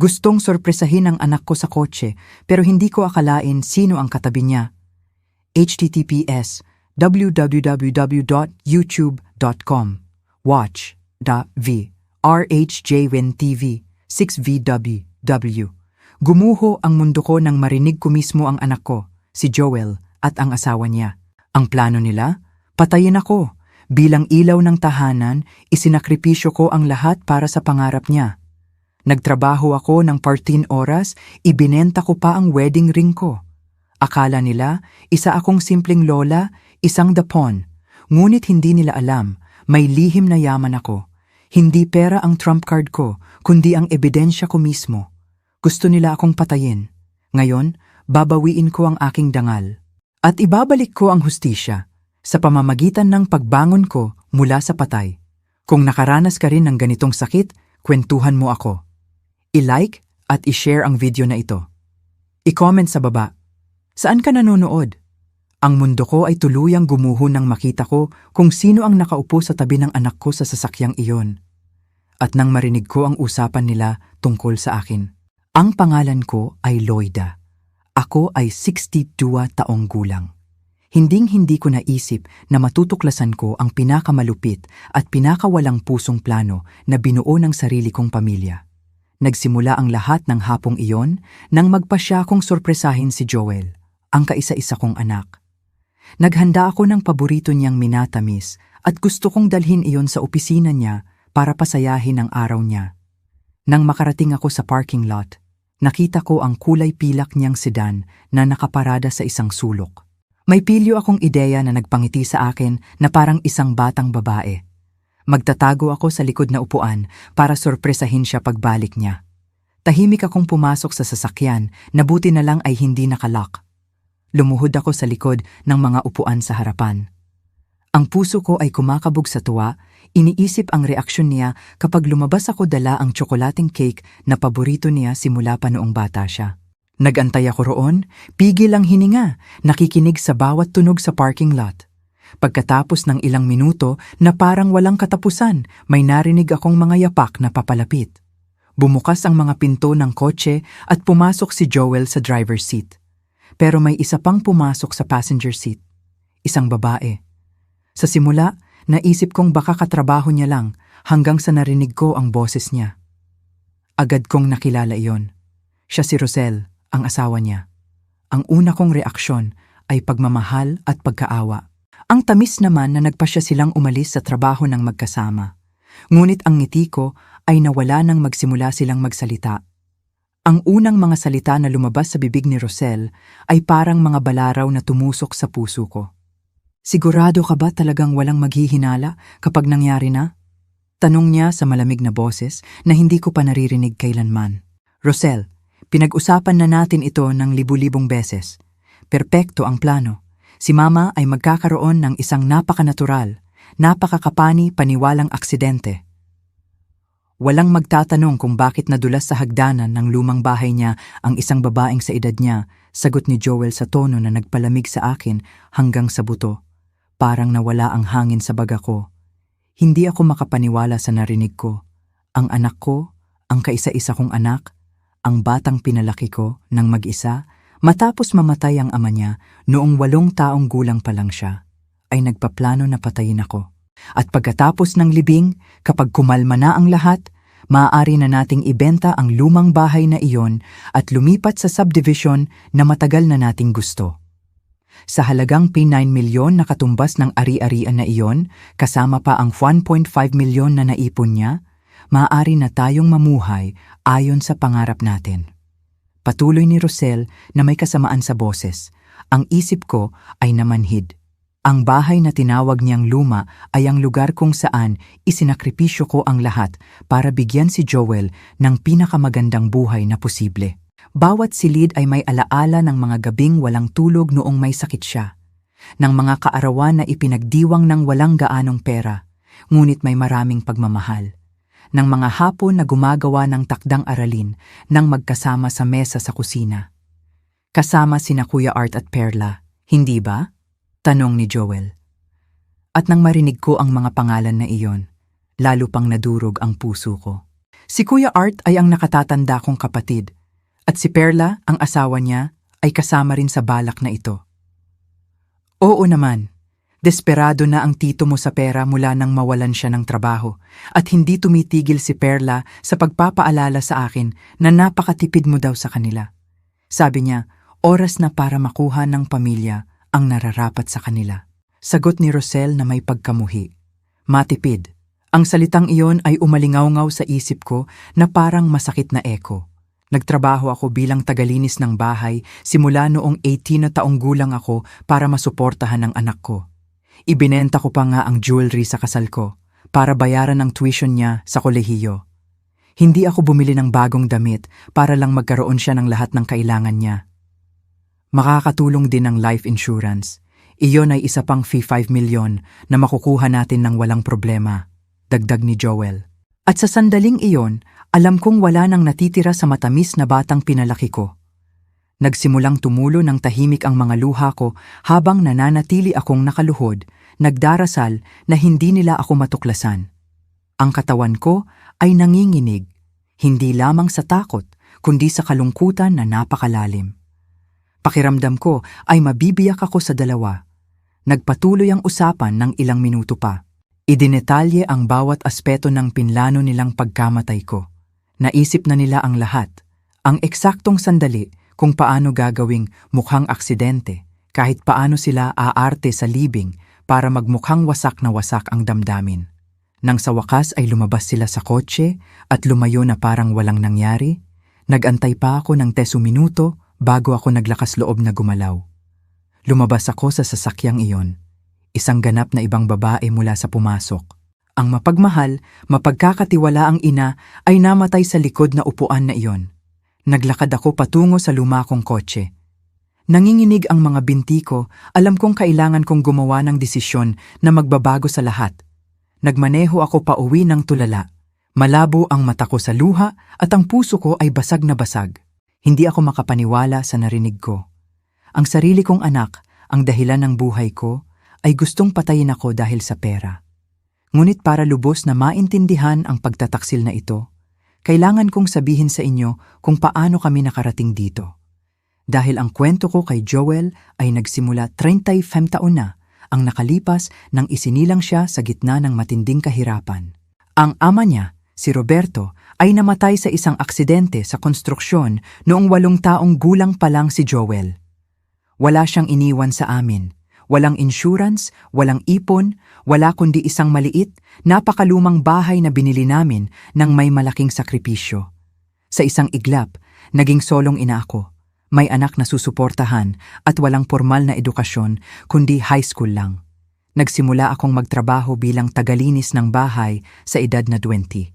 Gustong sorpresahin ang anak ko sa kotse pero hindi ko akalain sino ang katabi niya. https www.youtube.com Watch.v RHJWinTV 6VWW. Gumuho ang mundo ko nang marinig ko mismo ang anak ko, si Joel, at ang asawa niya. Ang plano nila? Patayin ako. Bilang ilaw ng tahanan, isinakripisyo ko ang lahat para sa pangarap niya. Nagtrabaho ako ng 14 oras, ibinenta ko pa ang wedding ring ko. Akala nila, isa akong simpleng lola, isang dapon. Ngunit hindi nila alam, may lihim na yaman ako. Hindi pera ang trump card ko, kundi ang ebidensya ko mismo. Gusto nila akong patayin. Ngayon, babawiin ko ang aking dangal. At ibabalik ko ang hustisya sa pamamagitan ng pagbangon ko mula sa patay. Kung nakaranas ka rin ng ganitong sakit, kwentuhan mo ako. I-like at i-share ang video na ito. I-comment sa baba. Saan ka nanonood? Ang mundo ko ay tuluyang gumuho nang makita ko kung sino ang nakaupo sa tabi ng anak ko sa sasakyang iyon. At nang marinig ko ang usapan nila tungkol sa akin. Ang pangalan ko ay Loida. Ako ay 62 taong gulang. Hinding-hindi ko naisip na matutuklasan ko ang pinakamalupit at pinakawalang pusong plano na binuo ng sarili kong pamilya. Nagsimula ang lahat ng hapong iyon nang magpasya kong sorpresahin si Joel, ang kaisa-isa kong anak. Naghanda ako ng paborito niyang minatamis at gusto kong dalhin iyon sa opisina niya para pasayahin ang araw niya. Nang makarating ako sa parking lot, nakita ko ang kulay pilak niyang sedan na nakaparada sa isang sulok. May pilyo akong ideya na nagpangiti sa akin na parang isang batang babae. Magtatago ako sa likod na upuan para sorpresahin siya pagbalik niya. Tahimik akong pumasok sa sasakyan na buti na lang ay hindi nakalock. Lumuhod ako sa likod ng mga upuan sa harapan. Ang puso ko ay kumakabog sa tuwa, iniisip ang reaksyon niya kapag lumabas ako dala ang tsokolating cake na paborito niya simula pa noong bata siya. Nagantay ako roon, pigil ang hininga, nakikinig sa bawat tunog sa parking lot. Pagkatapos ng ilang minuto na parang walang katapusan, may narinig akong mga yapak na papalapit. Bumukas ang mga pinto ng kotse at pumasok si Joel sa driver's seat. Pero may isa pang pumasok sa passenger seat. Isang babae. Sa simula, naisip kong baka katrabaho niya lang hanggang sa narinig ko ang boses niya. Agad kong nakilala iyon. Siya si Rosel, ang asawa niya. Ang una kong reaksyon ay pagmamahal at pagkaawa. Ang tamis naman na nagpasya silang umalis sa trabaho ng magkasama. Ngunit ang ngiti ko ay nawala nang magsimula silang magsalita. Ang unang mga salita na lumabas sa bibig ni Rosel ay parang mga balaraw na tumusok sa puso ko. Sigurado ka ba talagang walang maghihinala kapag nangyari na? Tanong niya sa malamig na boses na hindi ko pa naririnig kailanman. Rosel, pinag-usapan na natin ito ng libu-libong beses. Perpekto ang plano. Si Mama ay magkakaroon ng isang napakanatural, napakakapani-paniwalang aksidente. Walang magtatanong kung bakit nadulas sa hagdanan ng lumang bahay niya ang isang babaeng sa edad niya, sagot ni Joel sa tono na nagpalamig sa akin hanggang sa buto. Parang nawala ang hangin sa baga ko. Hindi ako makapaniwala sa narinig ko. Ang anak ko, ang kaisa-isa kong anak, ang batang pinalaki ko ng mag-isa, matapos mamatay ang ama niya noong 8 taong gulang pa lang siya, ay nagpaplano na patayin ako. At pagkatapos ng libing, kapag kumalma na ang lahat, maaari na nating ibenta ang lumang bahay na iyon at lumipat sa subdivision na matagal na nating gusto. Sa halagang P9 milyon na katumbas ng ari-arian na iyon, kasama pa ang 1.5 milyon na naipon niya, maaari na tayong mamuhay ayon sa pangarap natin. Patuloy ni Rosel na may kasamaan sa boses. Ang isip ko ay namanhid. Ang bahay na tinawag niyang luma ay ang lugar kung saan isinakripisyo ko ang lahat para bigyan si Joel ng pinakamagandang buhay na posible. Bawat silid ay may alaala ng mga gabing walang tulog noong may sakit siya, ng mga kaarawan na ipinagdiwang ng walang gaanong pera, ngunit may maraming pagmamahal, ng mga hapon na gumagawa ng takdang aralin nang magkasama sa mesa sa kusina. Kasama sina Kuya Art at Perla, hindi ba? Tanong ni Joel. At nang marinig ko ang mga pangalan na iyon, lalo pang nadurog ang puso ko. Si Kuya Art ay ang nakatatanda kong kapatid, at si Perla, ang asawa niya, ay kasama rin sa balak na ito. Oo naman, desperado na ang tito mo sa pera mula nang mawalan siya ng trabaho, at hindi tumitigil si Perla sa pagpapaalala sa akin na napakatipid mo daw sa kanila. Sabi niya, oras na para makuha ng pamilya ang nararapat sa kanila. Sagot ni Rosel na may pagkamuhi. Matipid. Ang salitang iyon ay umalingaw-ngaw sa isip ko na parang masakit na eko. Nagtrabaho ako bilang tagalinis ng bahay simula noong 18 na taong gulang ako para masuportahan ang anak ko. Ibinenta ko pa nga ang jewelry sa kasal ko para bayaran ang tuition niya sa kolehiyo. Hindi ako bumili ng bagong damit para lang magkaroon siya ng lahat ng kailangan niya. Makakatulong din ang life insurance. Iyon ay isa pang fee 5 million na makukuha natin ng walang problema. Dagdag ni Joel. At sa sandaling iyon, alam kong wala nang natitira sa matamis na batang pinalaki ko. Nagsimulang tumulo ng tahimik ang mga luha ko habang nananatili akong nakaluhod, nagdarasal na hindi nila ako matuklasan. Ang katawan ko ay nanginginig, hindi lamang sa takot, kundi sa kalungkutan na napakalalim. Pakiramdam ko ay mabibiyak ako sa dalawa. Nagpatuloy ang usapan ng ilang minuto pa. Idinetalye ang bawat aspeto ng pinlano nilang pagkamatay ko. Naisip na nila ang lahat, ang eksaktong sandali kung paano gagawing mukhang aksidente, kahit paano sila aarte sa libing para magmukhang wasak na wasak ang damdamin. Nang sa wakas ay lumabas sila sa kotse at lumayo na parang walang nangyari, nagantay pa ako ng 10 minuto bago ako naglakas loob na gumalaw. Lumabas ako sa sasakyang iyon. Isang ganap na ibang babae mula sa pumasok. Ang mapagmahal, mapagkakatiwala ang ina ay namatay sa likod na upuan na iyon. Naglakad ako patungo sa luma kong kotse. Nanginginig ang mga binti ko, alam kong kailangan kong gumawa ng desisyon na magbabago sa lahat. Nagmaneho ako pauwi ng tulala. Malabo ang mata ko sa luha at ang puso ko ay basag na basag. Hindi ako makapaniwala sa narinig ko. Ang sarili kong anak, ang dahilan ng buhay ko, ay gustong patayin ako dahil sa pera. Ngunit para lubos na maintindihan ang pagtataksil na ito, kailangan kong sabihin sa inyo kung paano kami nakarating dito. Dahil ang kwento ko kay Joel ay nagsimula 35 taon na ang nakalipas nang isinilang siya sa gitna ng matinding kahirapan. Ang ama niya, si Roberto, ay namatay sa isang aksidente sa konstruksyon noong 8 taong gulang pa lang si Joel. Wala siyang iniwan sa amin. Walang insurance, walang ipon, wala kundi isang maliit, napakalumang bahay na binili namin nang may malaking sakripisyo. Sa isang iglap, naging solong ina ako. May anak na susuportahan at walang formal na edukasyon kundi high school lang. Nagsimula akong magtrabaho bilang tagalinis ng bahay sa edad na 20.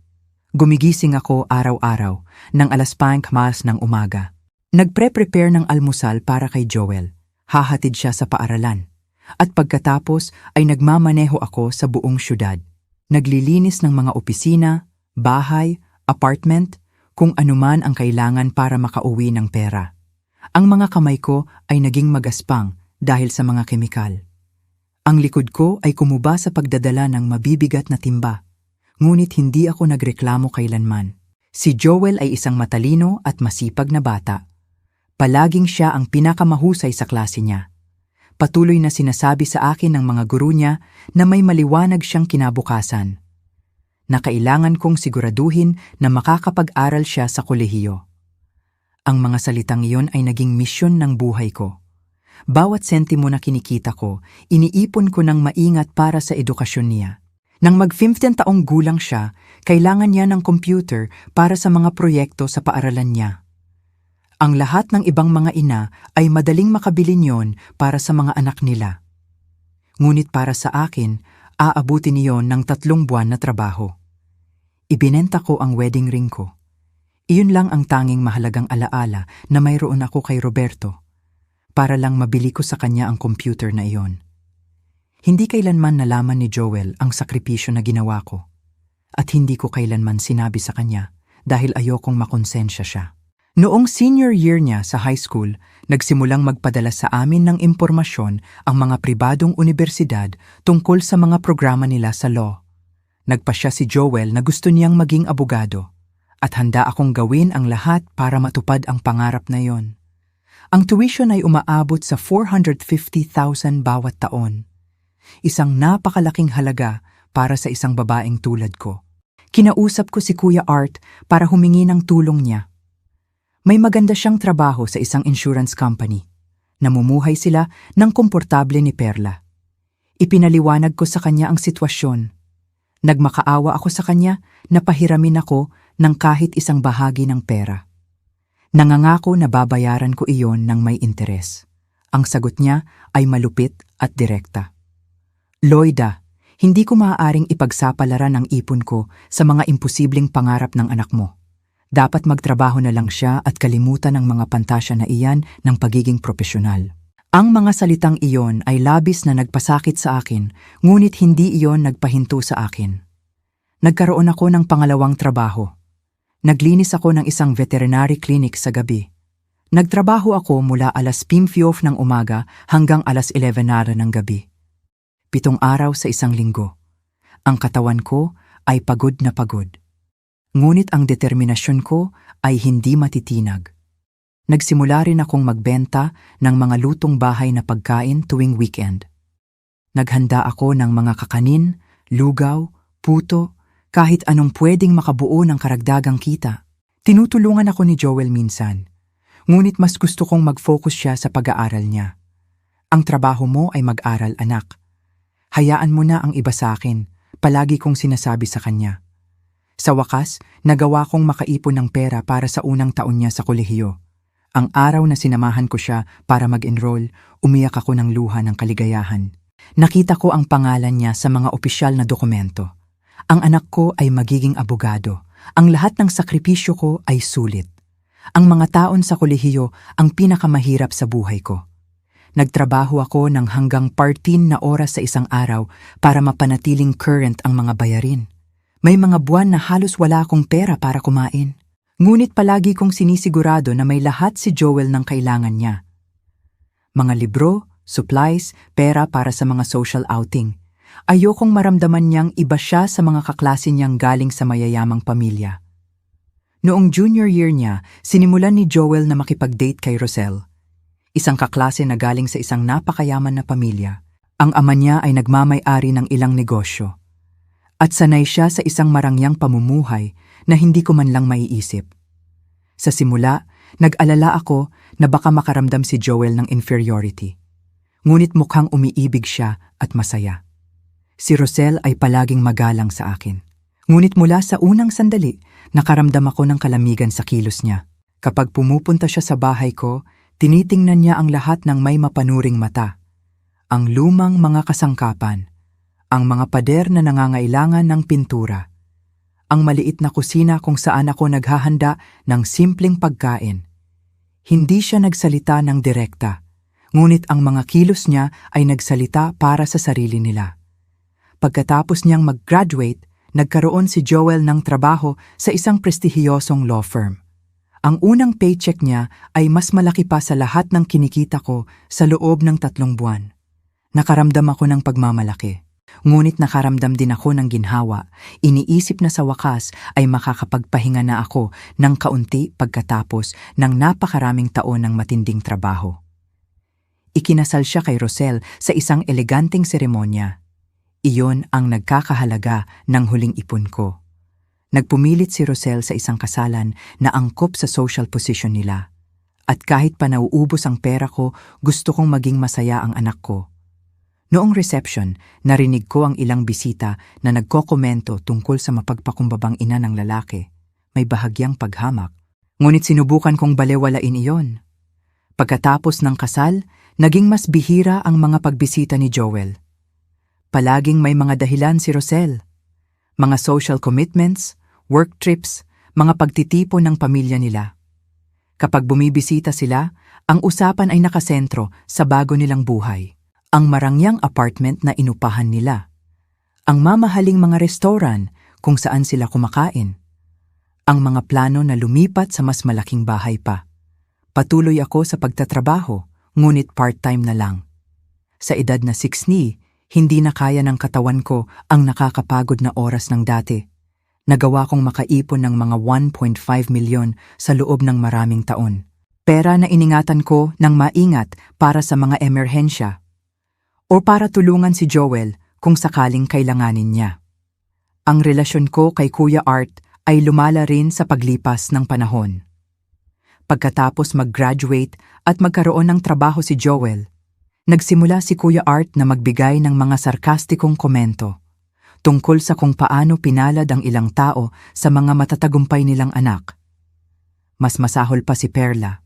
Gumigising ako araw-araw ng 5:00 ng umaga. Nagpre-prepare ng almusal para kay Joel. Hahatid siya sa paaralan. At pagkatapos ay nagmamaneho ako sa buong syudad. Naglilinis ng mga opisina, bahay, apartment, kung anuman ang kailangan para makauwi ng pera. Ang mga kamay ko ay naging magaspang dahil sa mga kemikal. Ang likod ko ay kumuba sa pagdadala ng mabibigat na timba. Ngunit hindi ako nagreklamo kailanman. Si Joel ay isang matalino at masipag na bata. Palaging siya ang pinakamahusay sa klase niya. Patuloy na sinasabi sa akin ng mga guro niya na may maliwanag siyang kinabukasan. Na kailangan kong siguraduhin na makakapag-aral siya sa kolehiyo. Ang mga salitang iyon ay naging misyon ng buhay ko. Bawat sentimo na kinikita ko, iniipon ko ng maingat para sa edukasyon niya. Nang mag-15 taong gulang siya, kailangan niya ng computer para sa mga proyekto sa paaralan niya. Ang lahat ng ibang mga ina ay madaling makabili niyon para sa mga anak nila. Ngunit para sa akin, aabutin niyon ng 3 buwan na trabaho. Ibinenta ko ang wedding ring ko. Iyon lang ang tanging mahalagang alaala na mayroon ako kay Roberto, para lang mabili ko sa kanya ang computer na iyon. Hindi kailanman nalaman ni Joel ang sakripisyo na ginawa ko, at hindi ko kailanman sinabi sa kanya dahil ayokong makonsensya siya. Noong senior year niya sa high school, nagsimulang magpadala sa amin ng impormasyon ang mga pribadong unibersidad tungkol sa mga programa nila sa law. Nagpasya si Joel na gusto niyang maging abogado, At handa akong gawin ang lahat para matupad ang pangarap na yon. Ang tuition ay umaabot sa 450,000 bawat taon. Isang napakalaking halaga para sa isang babaeng tulad ko. Kinausap ko si Kuya Art para humingi ng tulong niya. May maganda siyang trabaho sa isang insurance company. Namumuhay sila ng komportable ni Perla. Ipinaliwanag ko sa kanya ang sitwasyon. Nagmakaawa ako sa kanya na pahiramin ako ng kahit isang bahagi ng pera. Nangangako na babayaran ko iyon ng may interes. Ang sagot niya ay malupit at direkta. Loida, hindi ko maaaring ipagsapalaran ang ipon ko sa mga imposibleng pangarap ng anak mo. Dapat magtrabaho na lang siya at kalimutan ang mga pantasya na iyan ng pagiging propesyonal. Ang mga salitang iyon ay labis na nagpasakit sa akin, ngunit hindi iyon nagpahinto sa akin. Nagkaroon ako ng pangalawang trabaho. Naglinis ako ng isang veterinary clinic sa gabi. Nagtrabaho ako mula alas 5:00 ng umaga hanggang alas 11:00 ng gabi. 7 araw sa isang linggo. Ang katawan ko ay pagod na pagod. Ngunit ang determinasyon ko ay hindi matitinag. Nagsimula rin akong magbenta ng mga lutong bahay na pagkain tuwing weekend. Naghanda ako ng mga kakanin, lugaw, puto, kahit anong pwedeng makabuo ng karagdagang kita. Tinutulungan ako ni Joel minsan, ngunit mas gusto kong mag-focus siya sa pag-aaral niya. Ang trabaho mo ay mag-aral, anak. Hayaan mo na ang iba sa akin, palagi kong sinasabi sa kanya. Sa wakas, nagawa kong makaipon ng pera para sa unang taon niya sa kolehiyo. Ang araw na sinamahan ko siya para mag-enroll, umiyak ako ng luha ng kaligayahan. Nakita ko ang pangalan niya sa mga opisyal na dokumento. Ang anak ko ay magiging abogado. Ang lahat ng sakripisyo ko ay sulit. Ang mga taon sa kolehiyo ang pinakamahirap sa buhay ko. Nagtrabaho ako ng hanggang 14 na oras sa isang araw para mapanatiling current ang mga bayarin. May mga buwan na halos wala akong pera para kumain. Ngunit palagi kong sinisigurado na may lahat si Joel ng kailangan niya. Mga libro, supplies, pera para sa mga social outing. Ayokong maramdaman niyang iba siya sa mga kaklase niyang galing sa mayayamang pamilya. Noong junior year niya, sinimulan ni Joel na makipag-date kay Rosel. Isang kaklase na galing sa isang napakayaman na pamilya. Ang ama niya ay nagmamay-ari ng ilang negosyo. At sanay siya sa isang marangyang pamumuhay na hindi ko man lang maiisip. Sa simula, nag-alala ako na baka makaramdam si Joel ng inferiority. Ngunit mukhang umiibig siya at masaya. Si Rosel ay palaging magalang sa akin. Ngunit mula sa unang sandali, nakaramdam ako ng kalamigan sa kilos niya. Kapag pumupunta siya sa bahay ko, tinitingnan niya ang lahat ng may mapanuring mata. Ang lumang mga kasangkapan, ang mga pader na nangangailangan ng pintura, ang maliit na kusina kung saan ako naghahanda ng simpleng pagkain. Hindi siya nagsalita ng direkta, ngunit ang mga kilos niya ay nagsalita para sa sarili nila. Pagkatapos niyang mag-graduate, nagkaroon si Joel ng trabaho sa isang prestihiyosong law firm. Ang unang paycheck niya ay mas malaki pa sa lahat ng kinikita ko sa loob ng 3 buwan. Nakaramdam ako ng pagmamalaki. Ngunit nakaramdam din ako ng ginhawa. Iniisip na sa wakas ay makakapagpahinga na ako ng kaunti pagkatapos ng napakaraming taon ng matinding trabaho. Ikinasal siya kay Rosel sa isang eleganteng seremonya. Iyon ang nagkakahalaga ng huling ipon ko. Nagpumilit si Rosel sa isang kasalan na angkop sa social position nila. At kahit pa nauubos ang pera ko, gusto kong maging masaya ang anak ko. Noong reception, narinig ko ang ilang bisita na nagkokomento tungkol sa mapagpakumbabang ina ng lalaki. May bahagyang paghamak. Ngunit sinubukan kong balewalain iyon. Pagkatapos ng kasal, naging mas bihira ang mga pagbisita ni Joel. Palaging may mga dahilan si Rosel. Mga social commitments, work trips, mga pagtitipon ng pamilya nila. Kapag bumibisita sila, ang usapan ay nakasentro sa bago nilang buhay. Ang marangyang apartment na inupahan nila. Ang mamahaling mga restaurant kung saan sila kumakain. Ang mga plano na lumipat sa mas malaking bahay pa. Patuloy ako sa pagtatrabaho, ngunit part-time na lang. Sa edad na 60, hindi na kaya ng katawan ko ang nakakapagod na oras ng dati. Nagawa kong makaipon ng mga 1.5 milyon sa loob ng maraming taon. Pera na iningatan ko ng maingat para sa mga emerhensya o para tulungan si Joel kung sakaling kailanganin niya. Ang relasyon ko kay Kuya Art ay lumala rin sa paglipas ng panahon. Pagkatapos mag-graduate at magkaroon ng trabaho si Joel, nagsimula si Kuya Art na magbigay ng mga sarkastikong komento tungkol sa kung paano pinalad ang ilang tao sa mga matatagumpay nilang anak. Mas masahol pa si Perla.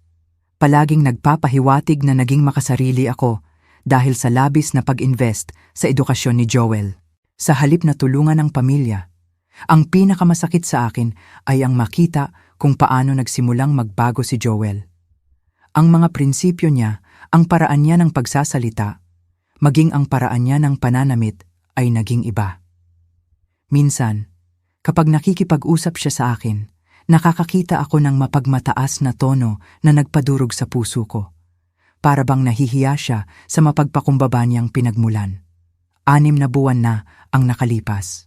Palaging nagpapahiwatig na naging makasarili ako dahil sa labis na pag-invest sa edukasyon ni Joel. Sa halip na tulungan ang pamilya, ang pinakamasakit sa akin ay ang makita kung paano nagsimulang magbago si Joel. Ang mga prinsipyo niya, ang paraan niya ng pagsasalita, maging ang paraan niya ng pananamit ay naging iba. Minsan, kapag nakikipag-usap siya sa akin, nakakakita ako ng mapagmataas na tono na nagpadurog sa puso ko. Para bang nahihiya siya sa mapagpakumbaba niyang pinagmulan. 6 na buwan na ang nakalipas.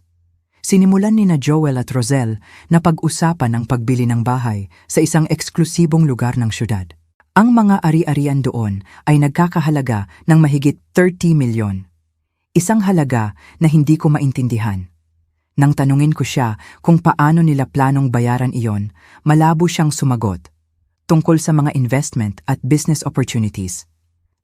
Sinimulan ni na Joel at Rosel na pag-usapan ang pagbili ng bahay sa isang eksklusibong lugar ng syudad. Ang mga ari-arian doon ay nagkakahalaga ng mahigit 30 milyon. Isang halaga na hindi ko maintindihan. Nang tanungin ko siya kung paano nila planong bayaran iyon, malabo siyang sumagot tungkol sa mga investment at business opportunities.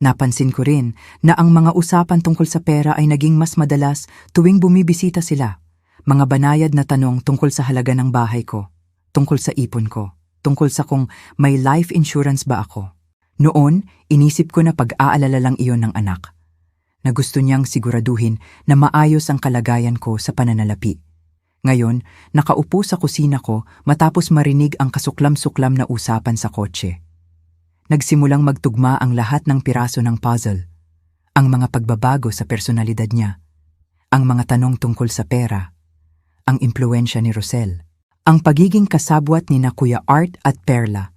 Napansin ko rin na ang mga usapan tungkol sa pera ay naging mas madalas tuwing bumibisita sila. Mga banayad na tanong tungkol sa halaga ng bahay ko, tungkol sa ipon ko, tungkol sa kung may life insurance ba ako. Noon, inisip ko na pag-aalala lang iyon ng anak, na gusto niyang siguraduhin na maayos ang kalagayan ko sa pananalapi. Ngayon, nakaupo sa kusina ko matapos marinig ang kasuklam-suklam na usapan sa kotse. Nagsimulang magtugma ang lahat ng piraso ng puzzle. Ang mga pagbabago sa personalidad niya, ang mga tanong tungkol sa pera, ang impluwensya ni Rosel, ang pagiging kasabwat ni na Kuya Art at Perla.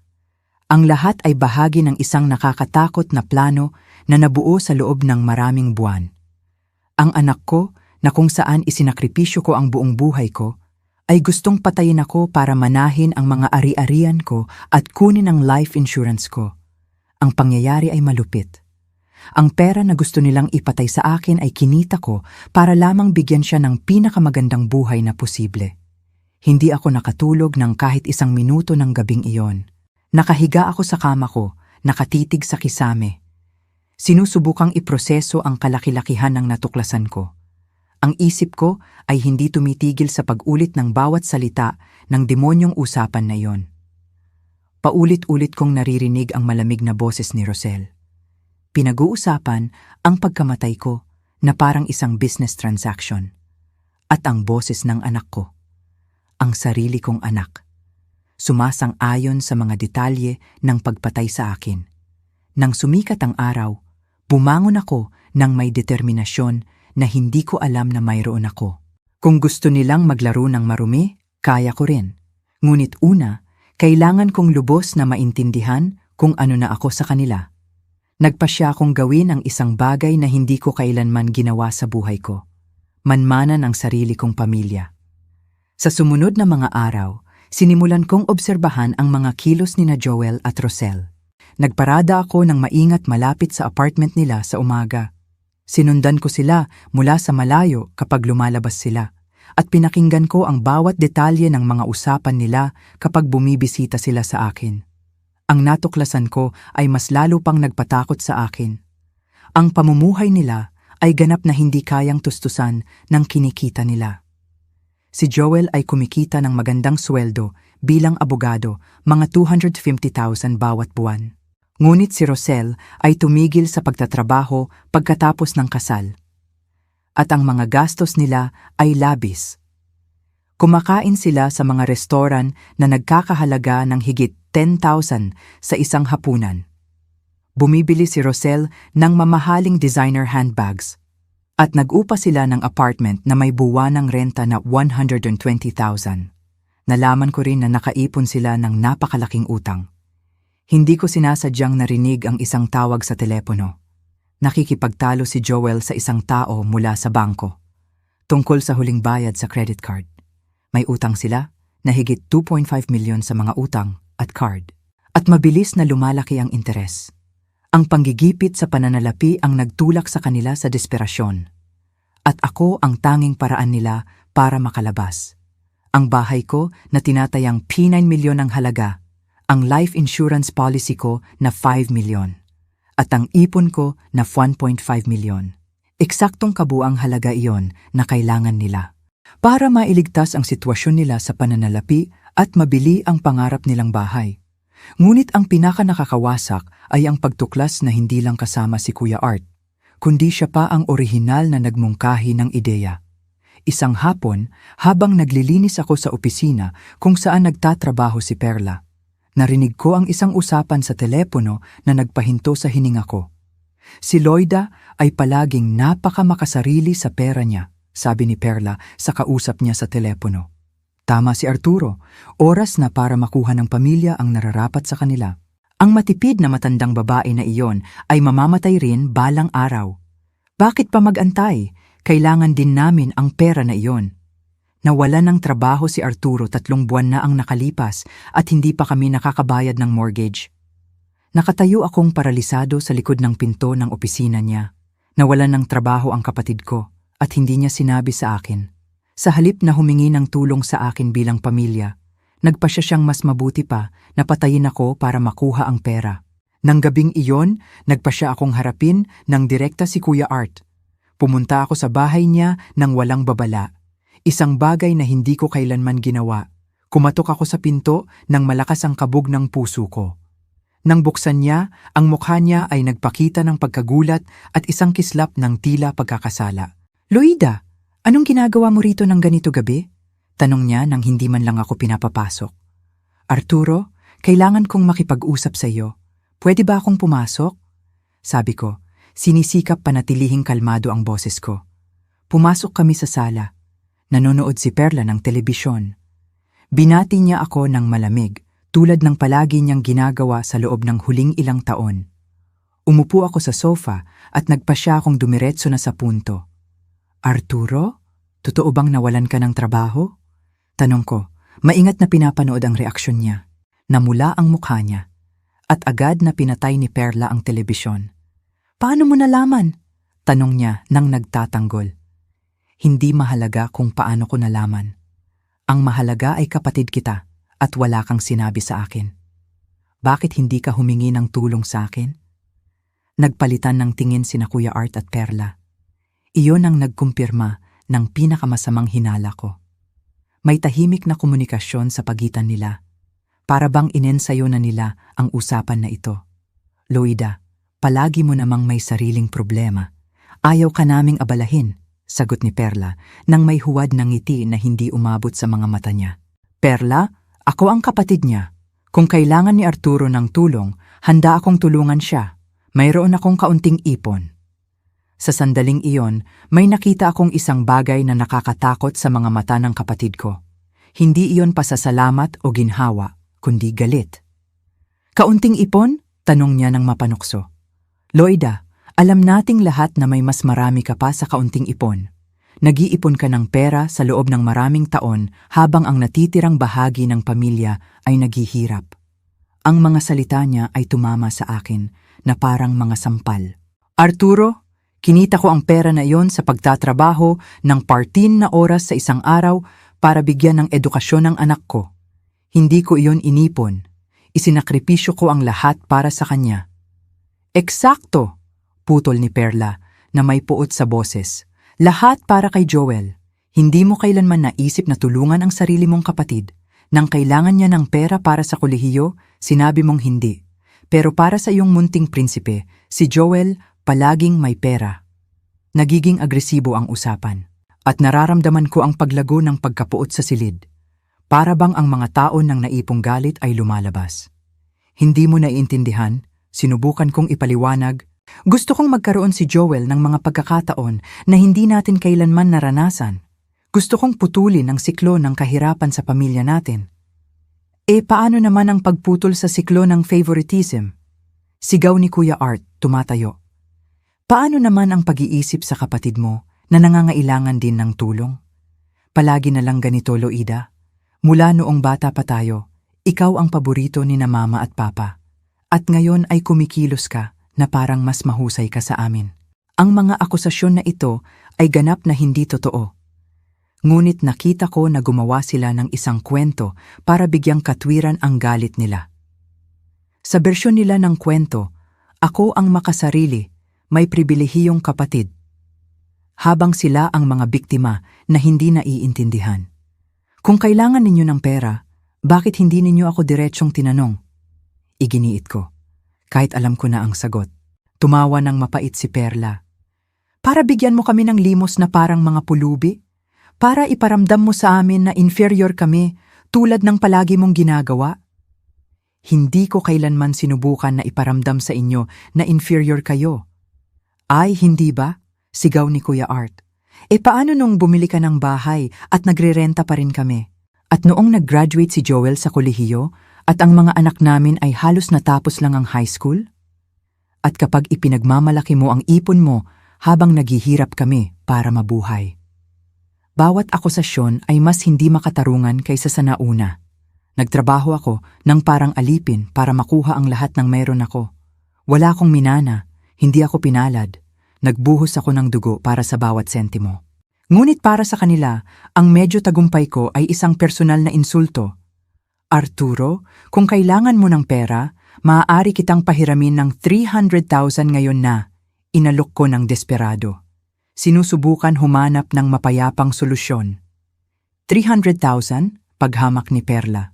Ang lahat ay bahagi ng isang nakakatakot na plano na nabuo sa loob ng maraming buwan. Ang anak ko, na kung saan isinakripisyo ko ang buong buhay ko, ay gustong patayin ako para manahin ang mga ari-arian ko at kunin ang life insurance ko. Ang pangyayari ay malupit. Ang pera na gusto nilang ipatay sa akin ay kinita ko para lamang bigyan siya ng pinakamagandang buhay na posible. Hindi ako nakatulog ng kahit 1 minuto ng gabing iyon. Nakahiga ako sa kama ko, nakatitig sa kisame. Sinusubukang iproseso ang kalaki-lakihan ng natuklasan ko. Ang isip ko ay hindi tumitigil sa pag-ulit ng bawat salita ng demonyong usapan na iyon. Paulit-ulit kong naririnig ang malamig na boses ni Rosel. Pinag-uusapan ang pagkamatay ko na parang isang business transaction. At ang boses ng anak ko, ang sarili kong anak, sumasang-ayon sa mga detalye ng pagpatay sa akin. Nang sumikat ang araw, bumangon ako ng may determinasyon na hindi ko alam na mayroon ako. Kung gusto nilang maglaro ng marumi, kaya ko rin. Ngunit una, kailangan kong lubos na maintindihan kung ano na ako sa kanila. Nagpasya akong gawin ang isang bagay na hindi ko kailanman ginawa sa buhay ko. Manmanan ang sarili kong pamilya. Sa sumunod na mga araw, sinimulan kong obserbahan ang mga kilos ni na Joel at Rosel. Nagparada ako ng maingat malapit sa apartment nila sa umaga. Sinundan ko sila mula sa malayo kapag lumalabas sila. At pinakinggan ko ang bawat detalye ng mga usapan nila kapag bumibisita sila sa akin. Ang natuklasan ko ay mas lalo pang nagpatakot sa akin. Ang pamumuhay nila ay ganap na hindi kayang tustusan ng kinikita nila. Si Joel ay kumikita ng magandang sweldo bilang abogado, mga 250,000 bawat buwan. Ngunit si Rosel ay tumigil sa pagtatrabaho pagkatapos ng kasal. At ang mga gastos nila ay labis. Kumakain sila sa mga restoran na nagkakahalaga ng higit 10,000 sa isang hapunan. Bumibili si Rosel ng mamahaling designer handbags at nag-upa sila ng apartment na may buwanang renta na 120,000. Nalaman ko rin na nakaipon sila ng napakalaking utang. Hindi ko sinasadyang narinig ang isang tawag sa telepono. Nakikipagtalo si Joel sa isang tao mula sa bangko tungkol sa huling bayad sa credit card. May utang sila na higit 2.5 milyon sa mga utang at card. At mabilis na lumalaki ang interes. Ang panggigipit sa pananalapi ang nagtulak sa kanila sa desperasyon. At ako ang tanging paraan nila para makalabas. Ang bahay ko na tinatayang P9 milyon ang halaga, ang life insurance policy ko na 5 milyon, at ang ipon ko na 1.5 milyon. Eksaktong kabuang halaga iyon na kailangan nila para mailigtas ang sitwasyon nila sa pananalapi at mabili ang pangarap nilang bahay. Ngunit ang pinaka-nakakawasak ay ang pagtuklas na hindi lang kasama si Kuya Art, kundi siya pa ang orihinal na nagmungkahi ng ideya. Isang hapon, habang naglilinis ako sa opisina kung saan nagtatrabaho si Perla, narinig ko ang isang usapan sa telepono na nagpahinto sa hininga ko. Si Loida ay palaging napakamakasarili sa pera niya, sabi ni Perla sa kausap niya sa telepono. Tama si Arturo, oras na para makuha ng pamilya ang nararapat sa kanila. Ang matipid na matandang babae na iyon ay mamamatay rin balang araw. Bakit pa mag-antay? Kailangan din namin ang pera na iyon. Nawala ng trabaho si Arturo 3 buwan na ang nakalipas at hindi pa kami nakakabayad ng mortgage. Nakatayo akong paralisado sa likod ng pinto ng opisina niya. Nawalan ng trabaho ang kapatid ko at hindi niya sinabi sa akin. Sa halip na humingi ng tulong sa akin bilang pamilya, nagpasya siyang mas mabuti pa na patayin ako para makuha ang pera. Nang gabing iyon, nagpasya akong harapin ng direkta si Kuya Art. Pumunta ako sa bahay niya nang walang babala. Isang bagay na hindi ko kailanman ginawa. Kumatok ako sa pinto nang malakas ang kabog ng puso ko. Nang buksan niya, ang mukha niya ay nagpakita ng pagkagulat at isang kislap ng tila pagkakasala. "Loida, anong ginagawa mo rito ng ganito gabi?" Tanong niya nang hindi man lang ako pinapapasok. "Arturo, kailangan kong makipag-usap sa iyo. Pwede ba akong pumasok?" Sabi ko, sinisikap panatilihing kalmado ang boses ko. Pumasok kami sa sala. Nanonood si Perla ng telebisyon. Binati niya ako ng malamig, tulad ng palagi niyang ginagawa sa loob ng huling ilang taon. Umupo ako sa sofa at nagpasya akong dumiretso na sa punto. "Arturo, totoo bang nawalan ka ng trabaho?" Tanong ko, maingat na pinapanood ang reaksyon niya. Namula ang mukha niya. At agad na pinatay ni Perla ang telebisyon. "Paano mo nalaman?" Tanong niya nang nagtatanggol. Hindi mahalaga kung paano ko nalaman. Ang mahalaga ay kapatid kita at wala kang sinabi sa akin. Bakit hindi ka humingi ng tulong sa akin? Nagpalitan ng tingin sina Kuya Art at Perla. Iyon ang nagkumpirma ng pinakamasamang hinala ko. May tahimik na komunikasyon sa pagitan nila. Para bang inensayo na nila ang usapan na ito. "Loida, palagi mo namang may sariling problema. Ayaw ka naming abalahin," sagot ni Perla nang may huwad ng ngiti na hindi umabot sa mga mata niya. "Perla, ako ang kapatid niya. Kung kailangan ni Arturo ng tulong, handa akong tulungan siya. Mayroon akong kaunting ipon." Sa sandaling iyon, may nakita akong isang bagay na nakakatakot sa mga mata ng kapatid ko. Hindi iyon pasasalamat o ginhawa, kundi galit. "Kaunting ipon?" tanong niya ng mapanukso. "Loida, alam nating lahat na may mas marami ka pa sa kaunting ipon. Nag-iipon ka ng pera sa loob ng maraming taon habang ang natitirang bahagi ng pamilya ay naghihirap." Ang mga salita niya ay tumama sa akin na parang mga sampal. "Arturo, kinita ko ang pera na iyon sa pagtatrabaho ng 14 na oras sa isang araw para bigyan ng edukasyon ng anak ko. Hindi ko iyon inipon. Isinakripisyo ko ang lahat para sa kanya." "Eksakto!" putol ni Perla na may puot sa boses. "Lahat para kay Joel. Hindi mo kailanman naisip na tulungan ang sarili mong kapatid. Nang kailangan niya ng pera para sa kolehiyo, sinabi mong hindi. Pero para sa iyong munting prinsipe, si Joel palaging may pera." Nagiging agresibo ang usapan. At nararamdaman ko ang paglago ng pagkapuot sa silid. Para bang ang mga taon ng naipong galit ay lumalabas. "Hindi mo naiintindihan, sinubukan kong ipaliwanag. Gusto kong magkaroon si Joel ng mga pagkakataon na hindi natin kailanman naranasan. Gusto kong putulin ang siklo ng kahirapan sa pamilya natin." Paano naman ang pagputol sa siklo ng favoritism?" Sigaw ni Kuya Art, tumatayo. "Paano naman ang pag-iisip sa kapatid mo na nangangailangan din ng tulong? Palagi na lang ganito, Loida. Mula noong bata pa tayo, ikaw ang paborito ni na mama at papa. At ngayon ay kumikilos ka na parang mas mahusay ka sa amin. Ang mga akusasyon na ito ay ganap na hindi totoo. Ngunit nakita ko na gumawa sila ng isang kwento para bigyang katwiran ang galit nila. Sa bersyon nila ng kwento, ako ang makasarili, may pribilehiyong kapatid. Habang sila ang mga biktima na hindi naiintindihan. Kung kailangan ninyo ng pera, bakit hindi ninyo ako diretsyong tinanong? Iginiit ko, kahit alam ko na ang sagot. Tumawa ng mapait si Perla. Para bigyan mo kami ng limos na parang mga pulubi? Para iparamdam mo sa amin na inferior kami tulad ng palagi mong ginagawa? Hindi ko kailanman sinubukan na iparamdam sa inyo na inferior kayo. Ay, hindi ba? Sigaw ni Kuya Art. E paano nung bumili ka ng bahay at nagrerenta pa rin kami? At noong nag-graduate si Joel sa kolehiyo at ang mga anak namin ay halos natapos lang ang high school? At kapag ipinagmamalaki mo ang ipon mo habang naghihirap kami para mabuhay. Bawat akusasyon ay mas hindi makatarungan kaysa sa nauna. Nagtrabaho ako ng parang alipin para makuha ang lahat ng mayroon ako. Wala akong minana, hindi ako pinalad. Nagbuhos ako ng dugo para sa bawat sentimo. Ngunit para sa kanila, ang medyo tagumpay ko ay isang personal na insulto. Arturo, kung kailangan mo ng pera, maaari kitang pahiramin ng 300,000 ngayon na. Inalok ko ng desperado. Sinusubukan humanap ng mapayapang solusyon. 300,000? Paghamak ni Perla.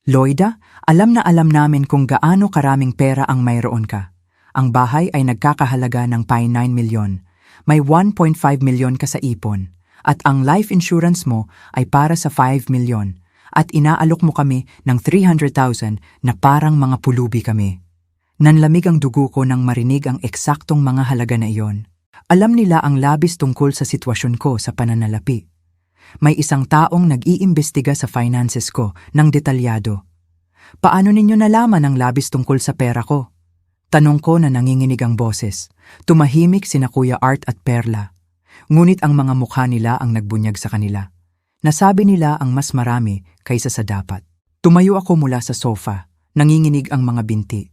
Loida, alam na alam namin kung gaano karaming pera ang mayroon ka. Ang bahay ay nagkakahalaga ng 9 milyon. May 1.5 milyon ka sa ipon. At ang life insurance mo ay para sa 5 milyon. At inaalok mo kami ng 300,000 na parang mga pulubi kami. Nanlamig ang dugo ko nang marinig ang eksaktong mga halaga na iyon. Alam nila ang labis tungkol sa sitwasyon ko sa pananalapi. May isang taong nag-iimbestiga sa finances ko ng detalyado. Paano ninyo nalaman ang labis tungkol sa pera ko? Tanong ko na nanginginig ang boses. Tumahimik sina Kuya Art at Perla. Ngunit ang mga mukha nila ang nagbunyag sa kanila. Nasabi nila ang mas marami kaysa sa dapat. Tumayo ako mula sa sofa. Nanginginig ang mga binti.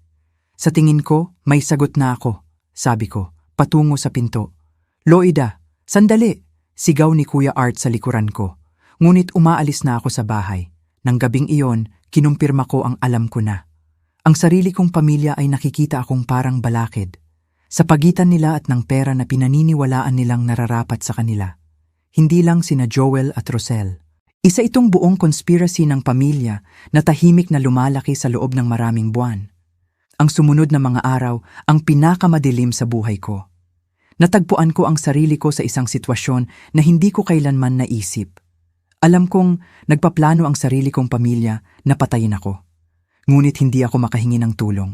Sa tingin ko, may sagot na ako. Sabi ko, patungo sa pinto. Loida, sandali! Sigaw ni Kuya Art sa likuran ko. Ngunit umaalis na ako sa bahay. Nang gabing iyon, kinumpirma ko ang alam ko na. Ang sarili kong pamilya ay nakikita akong parang balakid. Sa pagitan nila at ng pera na pinaniniwalaan nilang nararapat sa kanila. Hindi lang sina Joel at Rosel. Isa itong buong conspiracy ng pamilya na tahimik na lumalaki sa loob ng maraming buwan. Ang sumunod na mga araw ang pinakamadilim sa buhay ko. Natagpuan ko ang sarili ko sa isang sitwasyon na hindi ko kailanman naisip. Alam kong nagpaplano ang sarili kong pamilya na patayin ako. Ngunit hindi ako makahingi ng tulong.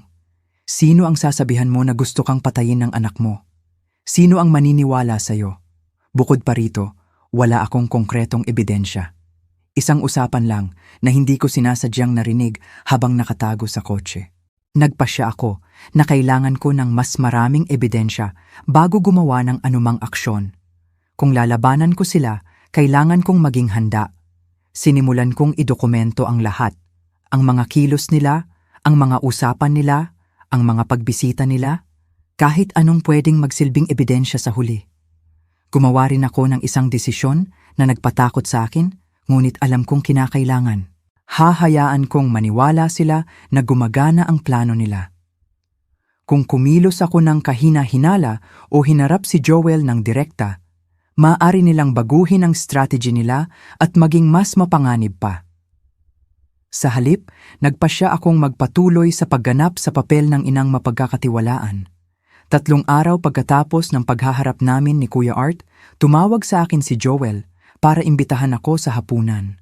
Sino ang sasabihan mo na gusto kang patayin ng anak mo? Sino ang maniniwala sa'yo? Bukod pa rito, wala akong konkretong ebidensya. Isang usapan lang na hindi ko sinasadyang narinig habang nakatago sa kotse. Nagpasya ako na kailangan ko ng mas maraming ebidensya bago gumawa ng anumang aksyon. Kung lalabanan ko sila, kailangan kong maging handa. Sinimulan kong idokumento ang lahat. Ang mga kilos nila, ang mga usapan nila, ang mga pagbisita nila, kahit anong pwedeng magsilbing ebidensya sa huli. Gumawa rin ako ng isang desisyon na nagpatakot sa akin, ngunit alam kong kinakailangan. Hahayaan kong maniwala sila na gumagana ang plano nila. Kung kumilos ako ng kahina-hinala o hinarap si Joel ng direkta, maaari nilang baguhin ang strategy nila at maging mas mapanganib pa. Sa halip, nagpasya akong magpatuloy sa pagganap sa papel ng inang mapagkakatiwalaan. 3 araw pagkatapos ng paghaharap namin ni Kuya Art, tumawag sa akin si Joel para imbitahan ako sa hapunan.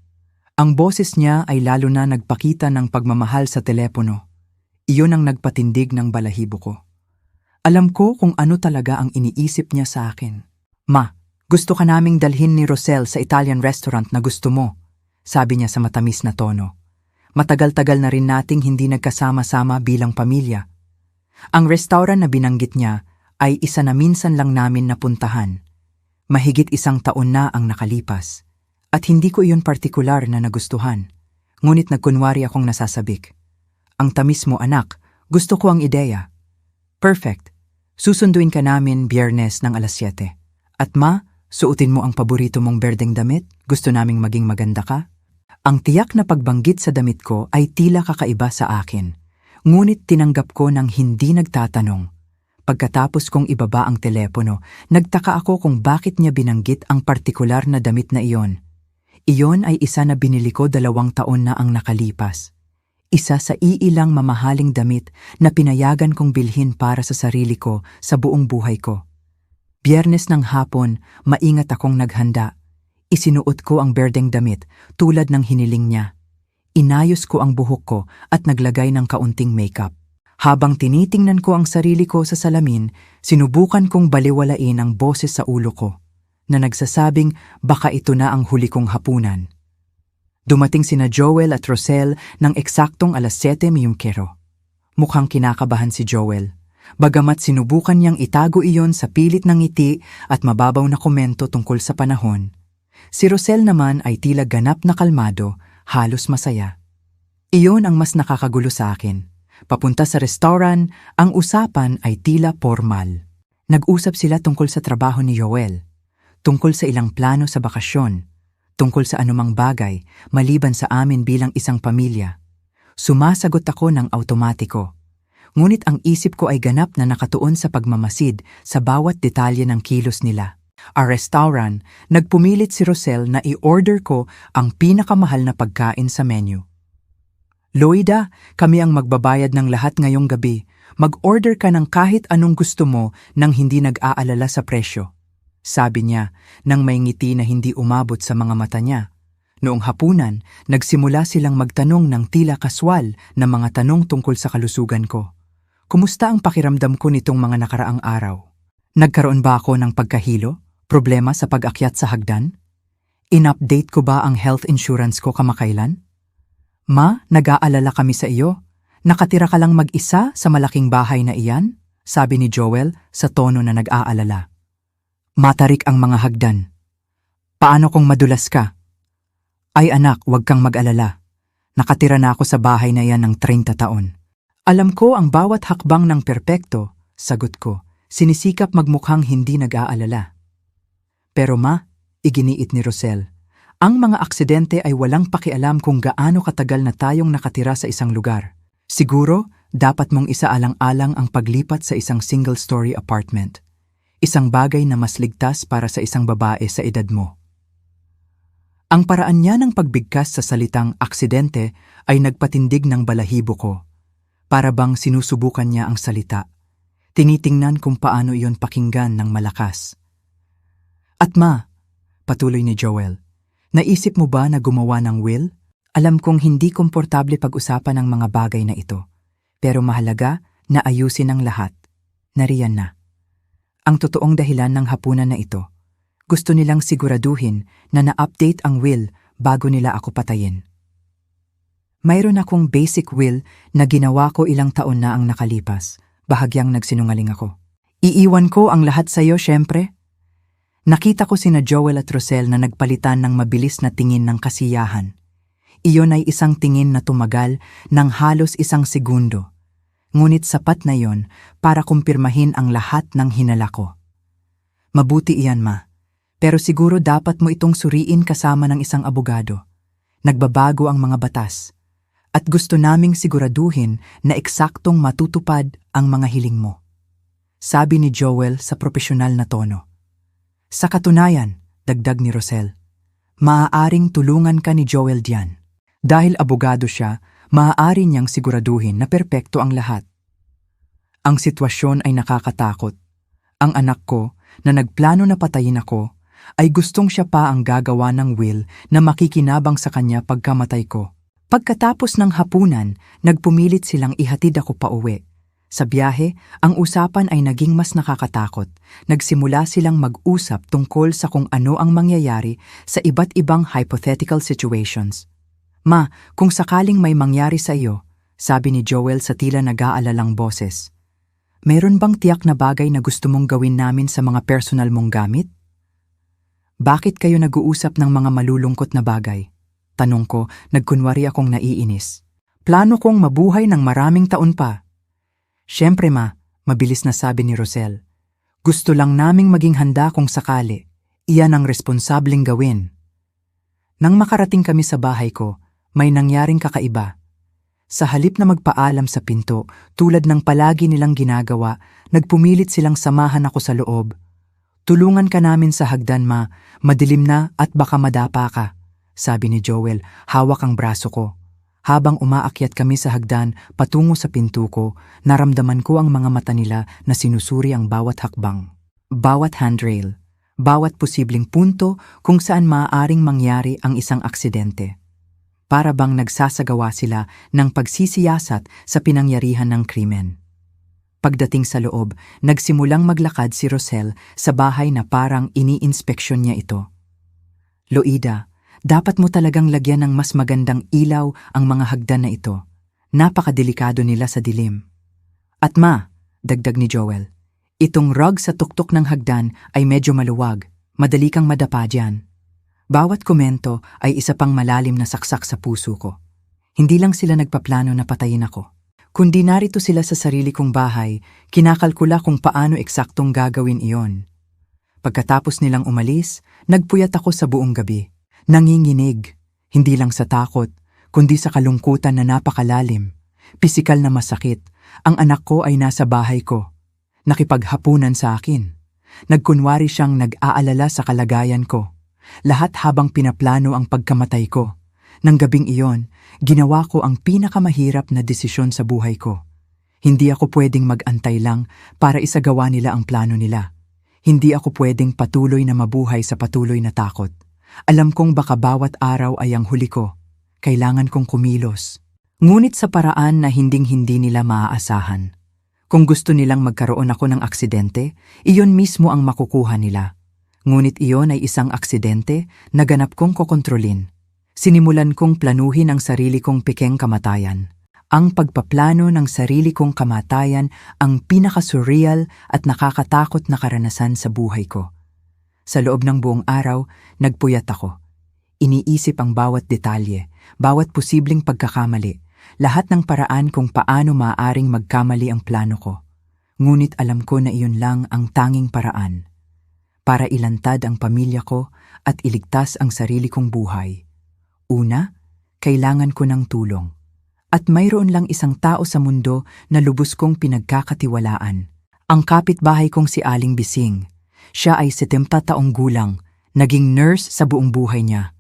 Ang boses niya ay lalo na nagpakita ng pagmamahal sa telepono. Iyon ang nagpatindig ng balahibo ko. Alam ko kung ano talaga ang iniisip niya sa akin. Ma, gusto ka naming dalhin ni Rosel sa Italian restaurant na gusto mo, sabi niya sa matamis na tono. Matagal-tagal na rin nating hindi nagkasama-sama bilang pamilya. Ang restaurant na binanggit niya ay isa na minsan lang namin napuntahan. Mahigit 1 taon na ang nakalipas. At hindi ko iyon partikular na nagustuhan. Ngunit nagkunwari akong nasasabik. Ang tamis mo anak, gusto ko ang ideya. Perfect. Susunduin ka namin Biyernes ng alas 7. At ma, suotin mo ang paborito mong berdeng damit? Gusto naming maging maganda ka? Ang tiyak na pagbanggit sa damit ko ay tila kakaiba sa akin. Ngunit tinanggap ko ng hindi nagtatanong. Pagkatapos kong ibaba ang telepono, nagtaka ako kung bakit niya binanggit ang partikular na damit na iyon. Iyon ay isa na binili ko 2 taon na ang nakalipas. Isa sa iilang mamahaling damit na pinayagan kong bilhin para sa sarili ko sa buong buhay ko. Biyernes ng hapon, maingat akong naghanda. Isinuot ko ang berdeng damit tulad ng hiniling niya. Inayos ko ang buhok ko at naglagay ng kaunting makeup. Habang tinitingnan ko ang sarili ko sa salamin, sinubukan kong baliwalain ang boses sa ulo ko na nagsasabing baka ito na ang huli kong hapunan. Dumating sina Joel at Rosel ng eksaktong alas 7 miyungkero. Mukhang kinakabahan si Joel. Bagamat sinubukan niyang itago iyon sa pilit ng ngiti at mababaw na komento tungkol sa panahon. Si Rosel naman ay tila ganap na kalmado, halos masaya. Iyon ang mas nakakagulo sa akin. Papunta sa restaurant, ang usapan ay tila formal. Nag-usap sila tungkol sa trabaho ni Joel, tungkol sa ilang plano sa bakasyon, tungkol sa anumang bagay maliban sa amin bilang isang pamilya. Sumasagot ako ng automatiko. Ngunit ang isip ko ay ganap na nakatuon sa pagmamasid sa bawat detalye ng kilos nila. Our restaurant, nagpumilit si Rosel na i-order ko ang pinakamahal na pagkain sa menu. Loida, kami ang magbabayad ng lahat ngayong gabi. Mag-order ka ng kahit anong gusto mo nang hindi nag-aalala sa presyo. Sabi niya nang may ngiti na hindi umabot sa mga mata niya. Noong hapunan, nagsimula silang magtanong ng tila kaswal na mga tanong tungkol sa kalusugan ko. Kumusta ang pakiramdam ko nitong mga nakaraang araw? Nagkaroon ba ako ng pagkahilo? Problema sa pag-akyat sa hagdan? In-update ko ba ang health insurance ko kamakailan? Ma, nag-aalala kami sa iyo. Nakatira ka lang mag-isa sa malaking bahay na iyan? Sabi ni Joel sa tono na nag-aalala. Matarik ang mga hagdan. Paano kung madulas ka? Ay anak, huwag kang mag-alala. Nakatira na ako sa bahay na yan ng 30 taon. Alam ko ang bawat hakbang ng perpekto, sagot ko. Sinisikap magmukhang hindi nag-aalala. Pero ma, iginiit ni Rosel, ang mga aksidente ay walang pakialam kung gaano katagal na tayong nakatira sa isang lugar. Siguro, dapat mong isaalang-alang ang paglipat sa isang single-story apartment. Isang bagay na mas ligtas para sa isang babae sa edad mo. Ang paraan niya ng pagbigkas sa salitang aksidente ay nagpatindig ng balahibo ko. Para bang sinusubukan niya ang salita. Tinitingnan kung paano iyon pakinggan ng malakas. At ma, patuloy ni Joel, naisip mo ba na gumawa ng will? Alam kong hindi komportable pag-usapan ang mga bagay na ito. Pero mahalaga na ayusin ang lahat. Nariyan na. Ang totoong dahilan ng hapunan na ito, gusto nilang siguraduhin na na-update ang will bago nila ako patayin. Mayroon akong basic will na ginawa ko ilang taon na ang nakalipas, bahagyang nagsinungaling ako. Iiwan ko ang lahat sa iyo, syempre. Nakita ko sina Joel at Rosel na nagpalitan ng mabilis na tingin ng kasiyahan. Iyon ay isang tingin na tumagal ng halos 1 segundo. Ngunit sapat na yon para kumpirmahin ang lahat ng hinala ko. Mabuti iyan ma, pero siguro dapat mo itong suriin kasama ng isang abogado. Nagbabago ang mga batas, at gusto naming siguraduhin na eksaktong matutupad ang mga hiling mo. Sabi ni Joel sa propesyonal na tono. Sa katunayan, dagdag ni Rosel, maaaring tulungan ka ni Joel diyan. Dahil abogado siya, maaari niyang siguraduhin na perpekto ang lahat. Ang sitwasyon ay nakakatakot. Ang anak ko, na nagplano na patayin ako, ay gustong siya pa ang gagawa ng will na makikinabang sa kanya pagkamatay ko. Pagkatapos ng hapunan, nagpumilit silang ihatid ako pauwi. Sa biyahe, ang usapan ay naging mas nakakatakot. Nagsimula silang mag-usap tungkol sa kung ano ang mangyayari sa iba't ibang hypothetical situations. Ma, kung sakaling may mangyari sa iyo, sabi ni Joel sa tila nag-aalalang boses, meron bang tiyak na bagay na gusto mong gawin namin sa mga personal mong gamit? Bakit kayo nag-uusap ng mga malulungkot na bagay? Tanong ko, nagkunwari akong naiinis. Plano kong mabuhay ng maraming taon pa. Siyempre ma, mabilis na sabi ni Rosel. Gusto lang naming maging handa kung sakali. Iyan ang responsableng gawin. Nang makarating kami sa bahay ko, may nangyaring kakaiba. Sa halip na magpaalam sa pinto, tulad ng palagi nilang ginagawa, nagpumilit silang samahan ako sa loob. Tulungan ka namin sa hagdan ma, madilim na at baka madapa ka, sabi ni Joel, hawak ang braso ko. Habang umaakyat kami sa hagdan patungo sa pinto ko, naramdaman ko ang mga mata nila na sinusuri ang bawat hakbang. Bawat handrail, bawat posibleng punto kung saan maaaring mangyari ang isang aksidente. Para bang nagsasagawa sila ng pagsisiyasat sa pinangyarihan ng krimen. Pagdating sa loob, nagsimulang maglakad si Rosel sa bahay na parang iniinspeksyon niya ito. Loida, dapat mo talagang lagyan ng mas magandang ilaw ang mga hagdan na ito. Napakadelikado nila sa dilim. At ma, dagdag ni Joel, itong rug sa tuktok ng hagdan ay medyo maluwag, madali kang madapa dyan. Bawat komento ay isa pang malalim na saksak sa puso ko. Hindi lang sila nagpaplano na patayin ako. Kundi narito sila sa sarili kong bahay, kinakalkula kung paano eksaktong gagawin iyon. Pagkatapos nilang umalis, nagpuyat ako sa buong gabi. Nanginginig, hindi lang sa takot, kundi sa kalungkutan na napakalalim. Pisikal na masakit, ang anak ko ay nasa bahay ko. Nakipaghapunan sa akin. Nagkunwari siyang nag-aalala sa kalagayan ko. Lahat habang pinaplano ang pagkamatay ko. Nang gabing iyon, ginawa ko ang pinakamahirap na desisyon sa buhay ko. Hindi ako pwedeng mag-antay lang para isagawa nila ang plano nila. Hindi ako pwedeng patuloy na mabuhay sa patuloy na takot. Alam kong baka bawat araw ay ang huli ko. Kailangan kong kumilos. Ngunit sa paraan na hinding-hindi nila maaasahan. Kung gusto nilang magkaroon ako ng aksidente, iyon mismo ang makukuha nila. Ngunit iyon ay isang aksidente na ganap kong kokontrolin. Sinimulan kong planuhin ang sarili kong pikeng kamatayan. Ang pagpaplano ng sarili kong kamatayan ang pinaka-surreal at nakakatakot na karanasan sa buhay ko. Sa loob ng buong araw, nagpuyat ako. Iniisip ang bawat detalye, bawat posibleng pagkakamali, lahat ng paraan kung paano maaaring magkamali ang plano ko. Ngunit alam ko na iyon lang ang tanging paraan. Para ilantad ang pamilya ko at iligtas ang sarili kong buhay. Una, kailangan ko ng tulong. At mayroon lang isang tao sa mundo na lubos kong pinagkakatiwalaan. Ang kapitbahay kong si Aling Bising. Siya ay 70 taong gulang, naging nurse sa buong buhay niya.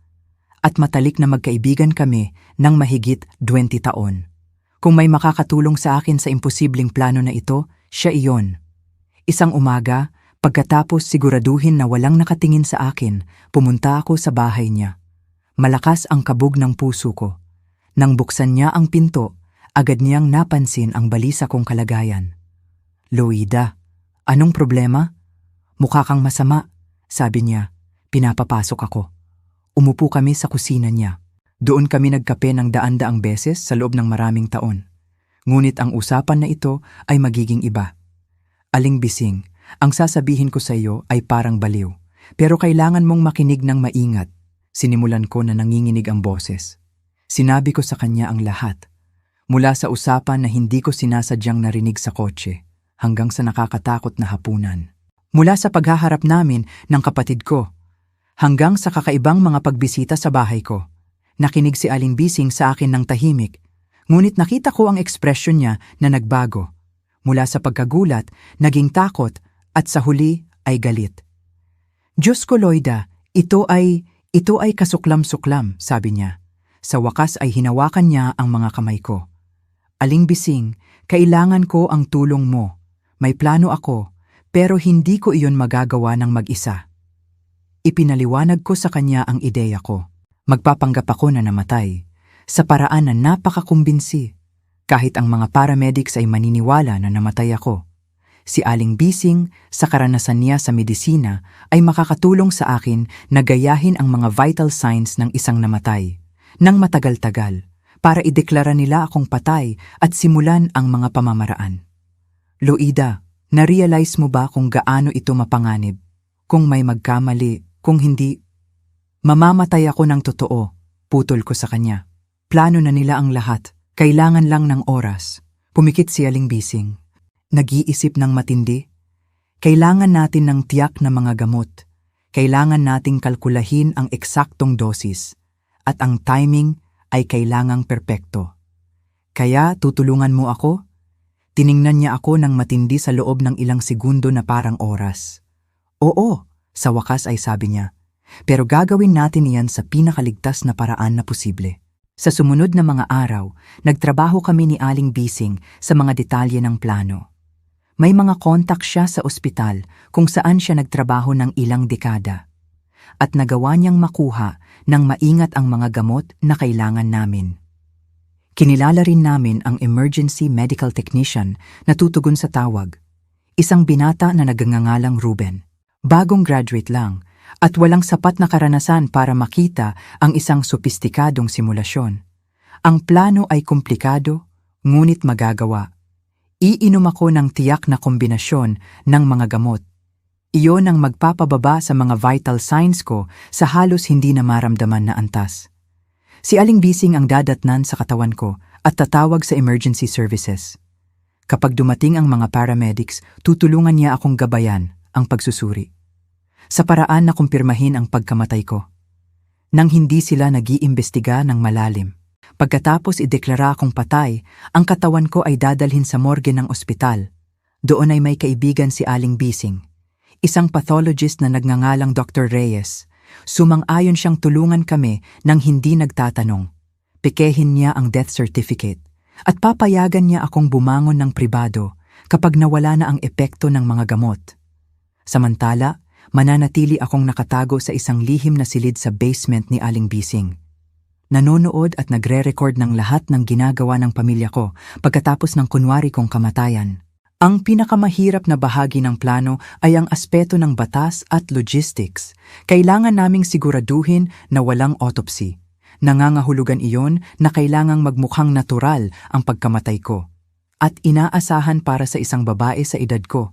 At matalik na magkaibigan kami ng mahigit 20 taon. Kung may makakatulong sa akin sa imposibleng plano na ito, siya iyon. Isang umaga, pagkatapos siguraduhin na walang nakatingin sa akin, pumunta ako sa bahay niya. Malakas ang kabog ng puso ko. Nang buksan niya ang pinto, agad niyang napansin ang balisa kong kalagayan. Loida, anong problema? Mukha kang masama, sabi niya. Pinapapasok ako. Umupo kami sa kusina niya. Doon kami nagkape ng daan-daang beses sa loob ng maraming taon. Ngunit ang usapan na ito ay magiging iba. Aling Bising, ang sasabihin ko sa iyo ay parang baliw. Pero kailangan mong makinig ng maingat. Sinimulan ko na nanginginig ang boses. Sinabi ko sa kanya ang lahat. Mula sa usapan na hindi ko sinasadyang narinig sa kotse, hanggang sa nakakatakot na hapunan. Mula sa paghaharap namin ng kapatid ko, hanggang sa kakaibang mga pagbisita sa bahay ko. Nakinig si Aling Bising sa akin ng tahimik, ngunit nakita ko ang ekspresyon niya na nagbago. Mula sa pagkagulat, naging takot, at sa huli ay galit. Diyos ko, Loida, ito ay kasuklam-suklam, sabi niya. Sa wakas ay hinawakan niya ang mga kamay ko. Aling Bising, kailangan ko ang tulong mo. May plano ako, pero hindi ko iyon magagawa ng mag-isa. Ipinaliwanag ko sa kanya ang ideya ko. Magpapanggap ako na namatay, sa paraan na napakakumbinsi. Kahit ang mga paramedics ay maniniwala na namatay ako. Si Aling Bising, sa karanasan niya sa medisina, ay makakatulong sa akin na gayahin ang mga vital signs ng isang namatay, nang matagal-tagal, para ideklara nila akong patay at simulan ang mga pamamaraan. Loida, na-realize mo ba kung gaano ito mapanganib? Kung may magkamali, Kung hindi, mamamatay ako ng totoo, putol ko sa kanya. Plano na nila ang lahat, kailangan lang ng oras. Pumikit si Aling Bising. Nag-iisip ng matindi. Kailangan natin ng tiyak na mga gamot. Kailangan nating kalkulahin ang eksaktong dosis. At ang timing ay kailangang perpekto. Kaya tutulungan mo ako? Tiningnan niya ako ng matindi sa loob ng ilang segundo na parang oras. Oo, sa wakas ay sabi niya. Pero gagawin natin iyan sa pinakaligtas na paraan na posible. Sa sumunod na mga araw, nagtrabaho kami ni Aling Bising sa mga detalye ng plano. May mga kontak siya sa ospital kung saan siya nagtrabaho ng ilang dekada. At nagawa niyang makuha ng maingat ang mga gamot na kailangan namin. Kinilala rin namin ang emergency medical technician na tutugon sa tawag. Isang binata na nagngangalang Ruben. Bagong graduate lang at walang sapat na karanasan para makita ang isang sopistikadong simulasyon. Ang plano ay komplikado, ngunit magagawa. Iinom ako ng tiyak na kombinasyon ng mga gamot. Iyon ang magpapababa sa mga vital signs ko sa halos hindi na maramdaman na antas. Si Aling Bising ang dadatnan sa katawan ko at tatawag sa emergency services. Kapag dumating ang mga paramedics, tutulungan niya akong gabayan ang pagsusuri. Sa paraan na kumpirmahin ang pagkamatay ko. Nang hindi sila nag-iimbestiga ng malalim. Pagkatapos ideklara akong patay, ang katawan ko ay dadalhin sa morgue ng ospital. Doon ay may kaibigan si Aling Bising. Isang pathologist na nagngangalang Dr. Reyes. Sumang-ayon siyang tulungan kami nang hindi nagtatanong. Pikehin niya ang death certificate at papayagan niya akong bumangon ng pribado kapag nawala na ang epekto ng mga gamot. Samantala, mananatili akong nakatago sa isang lihim na silid sa basement ni Aling Bising. Nanonood at nagre-record ng lahat ng ginagawa ng pamilya ko pagkatapos ng kunwari kong kamatayan. Ang pinakamahirap na bahagi ng plano ay ang aspeto ng batas at logistics. Kailangan naming siguraduhin na walang autopsy. Nangangahulugan iyon na kailangang magmukhang natural ang pagkamatay ko. At inaasahan para sa isang babae sa edad ko.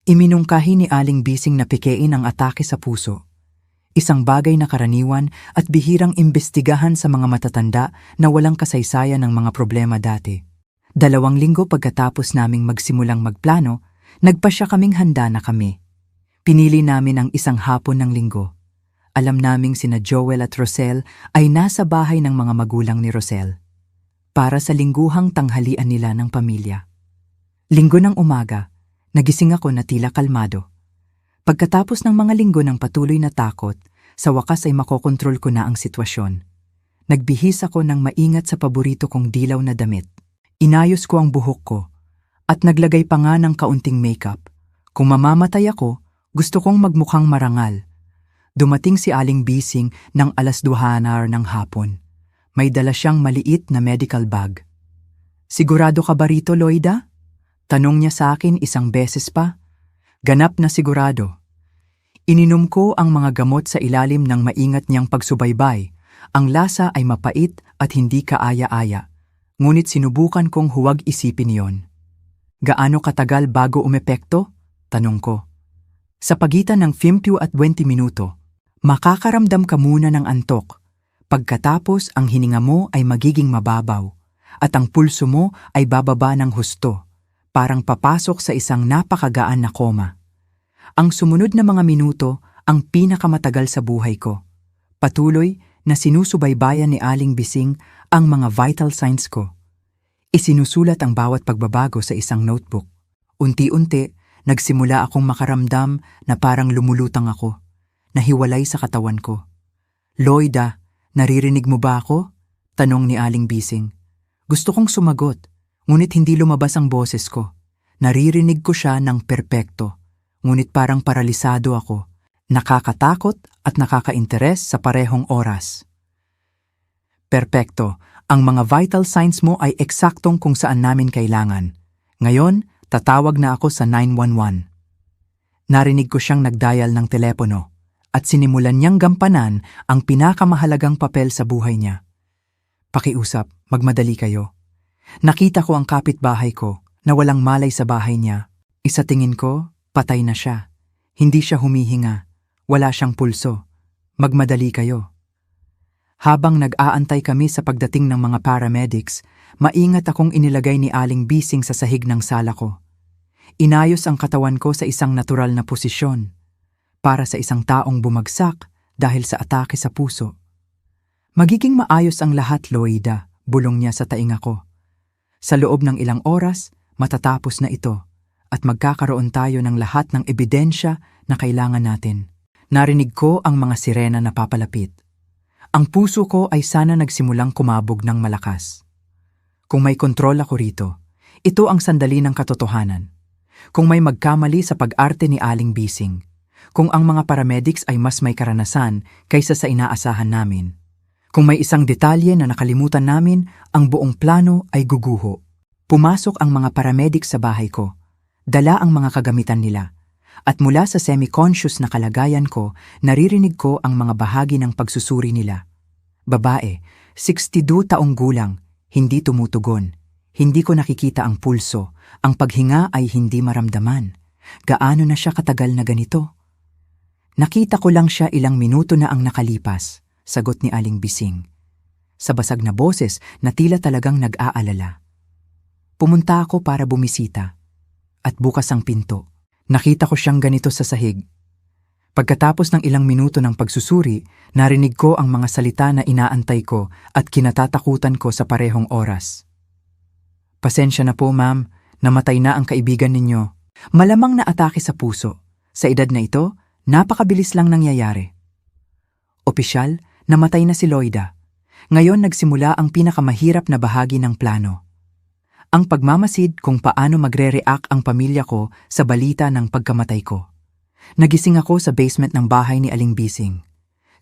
Iminungkahi ni Aling Bising na pikein ang atake sa puso. Isang bagay na karaniwan at bihirang imbestigahan sa mga matatanda na walang kasaysayan ng mga problema dati. 2 linggo pagkatapos naming magsimulang magplano, nagpasya kaming handa na kami. Pinili namin ang isang hapon ng linggo. Alam naming sina Joel at Rosel ay nasa bahay ng mga magulang ni Rosel. Para sa lingguhang tanghalian nila ng pamilya. Linggo ng umaga, nagising ako na tila kalmado. Pagkatapos ng mga linggo ng patuloy na takot, sa wakas ay makokontrol ko na ang sitwasyon. Nagbihis ako ng maingat sa paborito kong dilaw na damit. Inayos ko ang buhok ko at naglagay pa nga ng kaunting makeup. Kung mamamatay ako, gusto kong magmukhang marangal. Dumating si Aling Bising ng 2:00 ng hapon. May dala siyang maliit na medical bag. Sigurado ka ba rito, Loida? Tanong niya sa akin isang beses pa. Ganap na sigurado. Ininom ko ang mga gamot sa ilalim ng maingat niyang pagsubaybay. Ang lasa ay mapait at hindi kaaya-aya. Ngunit sinubukan kong huwag isipin yon. Gaano katagal bago umepekto? Tanong ko. Sa pagitan ng 15 at 20 minuto, makakaramdam ka muna ng antok. Pagkatapos ang hininga mo ay magiging mababaw at ang pulso mo ay bababa ng husto, parang papasok sa isang napakagaan na koma. Ang sumunod na mga minuto ang pinakamatagal sa buhay ko. Patuloy na sinusubaybayan ni Aling Bising ang mga vital signs ko. Isinusulat ang bawat pagbabago sa isang notebook. Unti-unti, nagsimula akong makaramdam na parang lumulutang ako, nahiwalay sa katawan ko. Loida, naririnig mo ba ako? Tanong ni Aling Bising. Gusto kong sumagot, ngunit hindi lumabas ang boses ko. Naririnig ko siya ng perpekto, ngunit parang paralisado ako, nakakatakot at nakaka-interes sa parehong oras. Perpekto, ang mga vital signs mo ay eksaktong kung saan namin kailangan. Ngayon, tatawag na ako sa 911. Narinig ko siyang nagdial ng telepono at sinimulan niyang gampanan ang pinakamahalagang papel sa buhay niya. Pakiusap, magmadali kayo. Nakita ko ang kapitbahay ko na walang malay sa bahay niya. Isa tingin ko, patay na siya. Hindi siya humihinga. Wala siyang pulso. Magmadali kayo. Habang nag-aantay kami sa pagdating ng mga paramedics, maingat akong inilagay ni Aling Bising sa sahig ng sala ko. Inayos ang katawan ko sa isang natural na posisyon, para sa isang taong bumagsak dahil sa atake sa puso. Magiging maayos ang lahat, Loida, bulong niya sa tainga ko. Sa loob ng ilang oras, matatapos na ito at magkakaroon tayo ng lahat ng ebidensya na kailangan natin. Narinig ko ang mga sirena na papalapit. Ang puso ko ay sana nagsimulang kumabog ng malakas. Kung may kontrol ako rito, ito ang sandali ng katotohanan. Kung may magkamali sa pag-arte ni Aling Bising, kung ang mga paramedics ay mas may karanasan kaysa sa inaasahan namin, kung may isang detalye na nakalimutan namin, ang buong plano ay guguho. Pumasok ang mga paramedics sa bahay ko. Dala ang mga kagamitan nila. At mula sa semi-conscious na kalagayan ko, naririnig ko ang mga bahagi ng pagsusuri nila. Babae, 62 taong gulang, hindi tumutugon. Hindi ko nakikita ang pulso. Ang paghinga ay hindi maramdaman. Gaano na siya katagal na ganito? Nakita ko lang siya ilang minuto na ang nakalipas, sagot ni Aling Bising. Sa basag na boses na tila talagang nag-aalala. Pumunta ako para bumisita. At bukas ang pinto. Nakita ko siyang ganito sa sahig. Pagkatapos ng ilang minuto ng pagsusuri, narinig ko ang mga salita na inaantay ko at kinatatakutan ko sa parehong oras. Pasensya na po, ma'am. Namatay na ang kaibigan ninyo. Malamang na atake sa puso. Sa edad na ito, napakabilis lang nangyayari. Opisyal, namatay na si Loida. Ngayon nagsimula ang pinakamahirap na bahagi ng plano. Ang pagmamasid kung paano magre-react ang pamilya ko sa balita ng pagkamatay ko. Nagising ako sa basement ng bahay ni Aling Bising.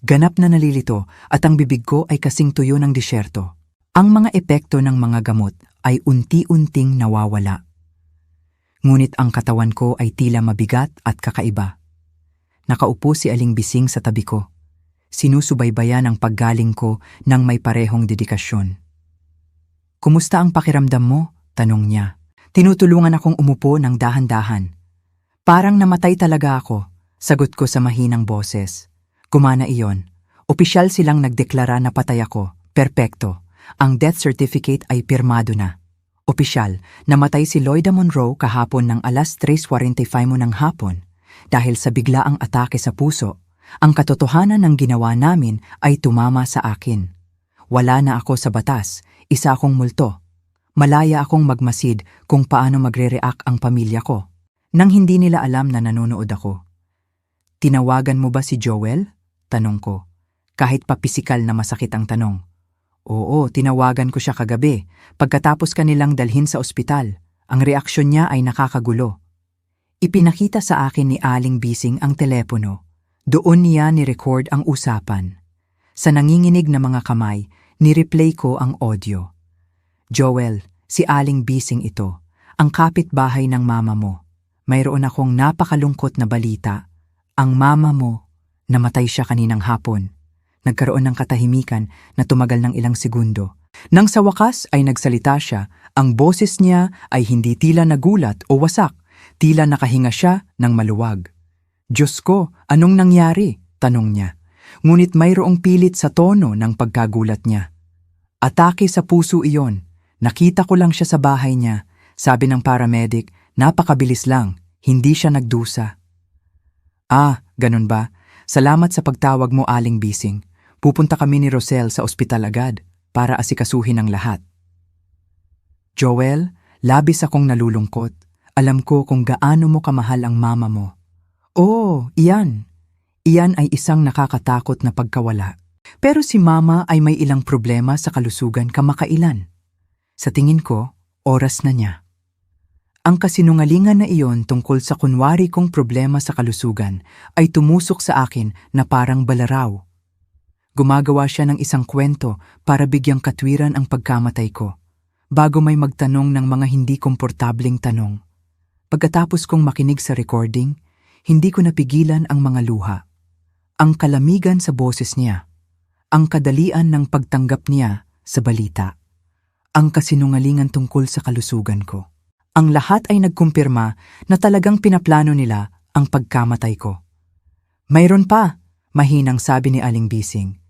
Ganap na nalilito at ang bibig ko ay kasing tuyo ng disyerto. Ang mga epekto ng mga gamot ay unti-unting nawawala. Ngunit ang katawan ko ay tila mabigat at kakaiba. Nakaupo si Aling Bising sa tabi ko. Sinusubaybayan ang paggaling ko ng may parehong dedikasyon. Kumusta ang pakiramdam mo? Tanong niya. Tinutulungan akong umupo ng dahan-dahan. Parang namatay talaga ako, sagot ko sa mahinang boses. Gumana iyon. Opisyal silang nagdeklara na patay ako. Perpekto. Ang death certificate ay pirmado na. Opisyal, namatay si Loida Monroe kahapon ng alas 3:45 mo ng hapon. Dahil sa biglaang atake sa puso, ang katotohanan ng ginawa namin ay tumama sa akin. Wala na ako sa batas, isa akong multo. Malaya akong magmasid kung paano magre-react ang pamilya ko. Nang hindi nila alam na nanonood ako. Tinawagan mo ba si Joel? Tanong ko. Kahit pa pisikal na masakit ang tanong. Oo, tinawagan ko siya kagabi. Pagkatapos kanilang dalhin sa ospital, ang reaksyon niya ay nakakagulo. Ipinakita sa akin ni Aling Bising ang telepono. Doon niya ni-record ang usapan. Sa nanginginig na mga kamay, ni-replay ko ang audio. Joel, si Aling Bising ito, ang kapitbahay ng mama mo. Mayroon akong napakalungkot na balita. Ang mama mo, namatay siya kaninang hapon. Nagkaroon ng katahimikan na tumagal ng ilang segundo. Nang sa wakas ay nagsalita siya, ang boses niya ay hindi tila nagulat o wasak, tila nakahinga siya ng maluwag. Diyos ko, anong nangyari? Tanong niya. Ngunit mayroong pilit sa tono ng pagkagulat niya. Atake sa puso iyon. Nakita ko lang siya sa bahay niya. Sabi ng paramedic, napakabilis lang, hindi siya nagdusa. Ah, ganun ba? Salamat sa pagtawag mo, Aling Bising. Pupunta kami ni Rosel sa ospital agad para asikasuhin ang lahat. Joel, labis akong nalulungkot. Alam ko kung gaano mo kamahal ang mama mo. Oo, iyan. Iyan ay isang nakakatakot na pagkawala. Pero si mama ay may ilang problema sa kalusugan kamakailan. Sa tingin ko, oras na niya. Ang kasinungalingan na iyon tungkol sa kunwari kong problema sa kalusugan ay tumusok sa akin na parang balaraw. Gumagawa siya ng isang kwento para bigyang katwiran ang pagkamatay ko, bago may magtanong ng mga hindi komportabling tanong. Pagkatapos kong makinig sa recording, hindi ko napigilan ang mga luha. Ang kalamigan sa boses niya, ang kadalian ng pagtanggap niya sa balita, ang kasinungalingan tungkol sa kalusugan ko. Ang lahat ay nagkumpirma na talagang pinaplano nila ang pagkamatay ko. Mayroon pa, mahinang sabi ni Aling Bising.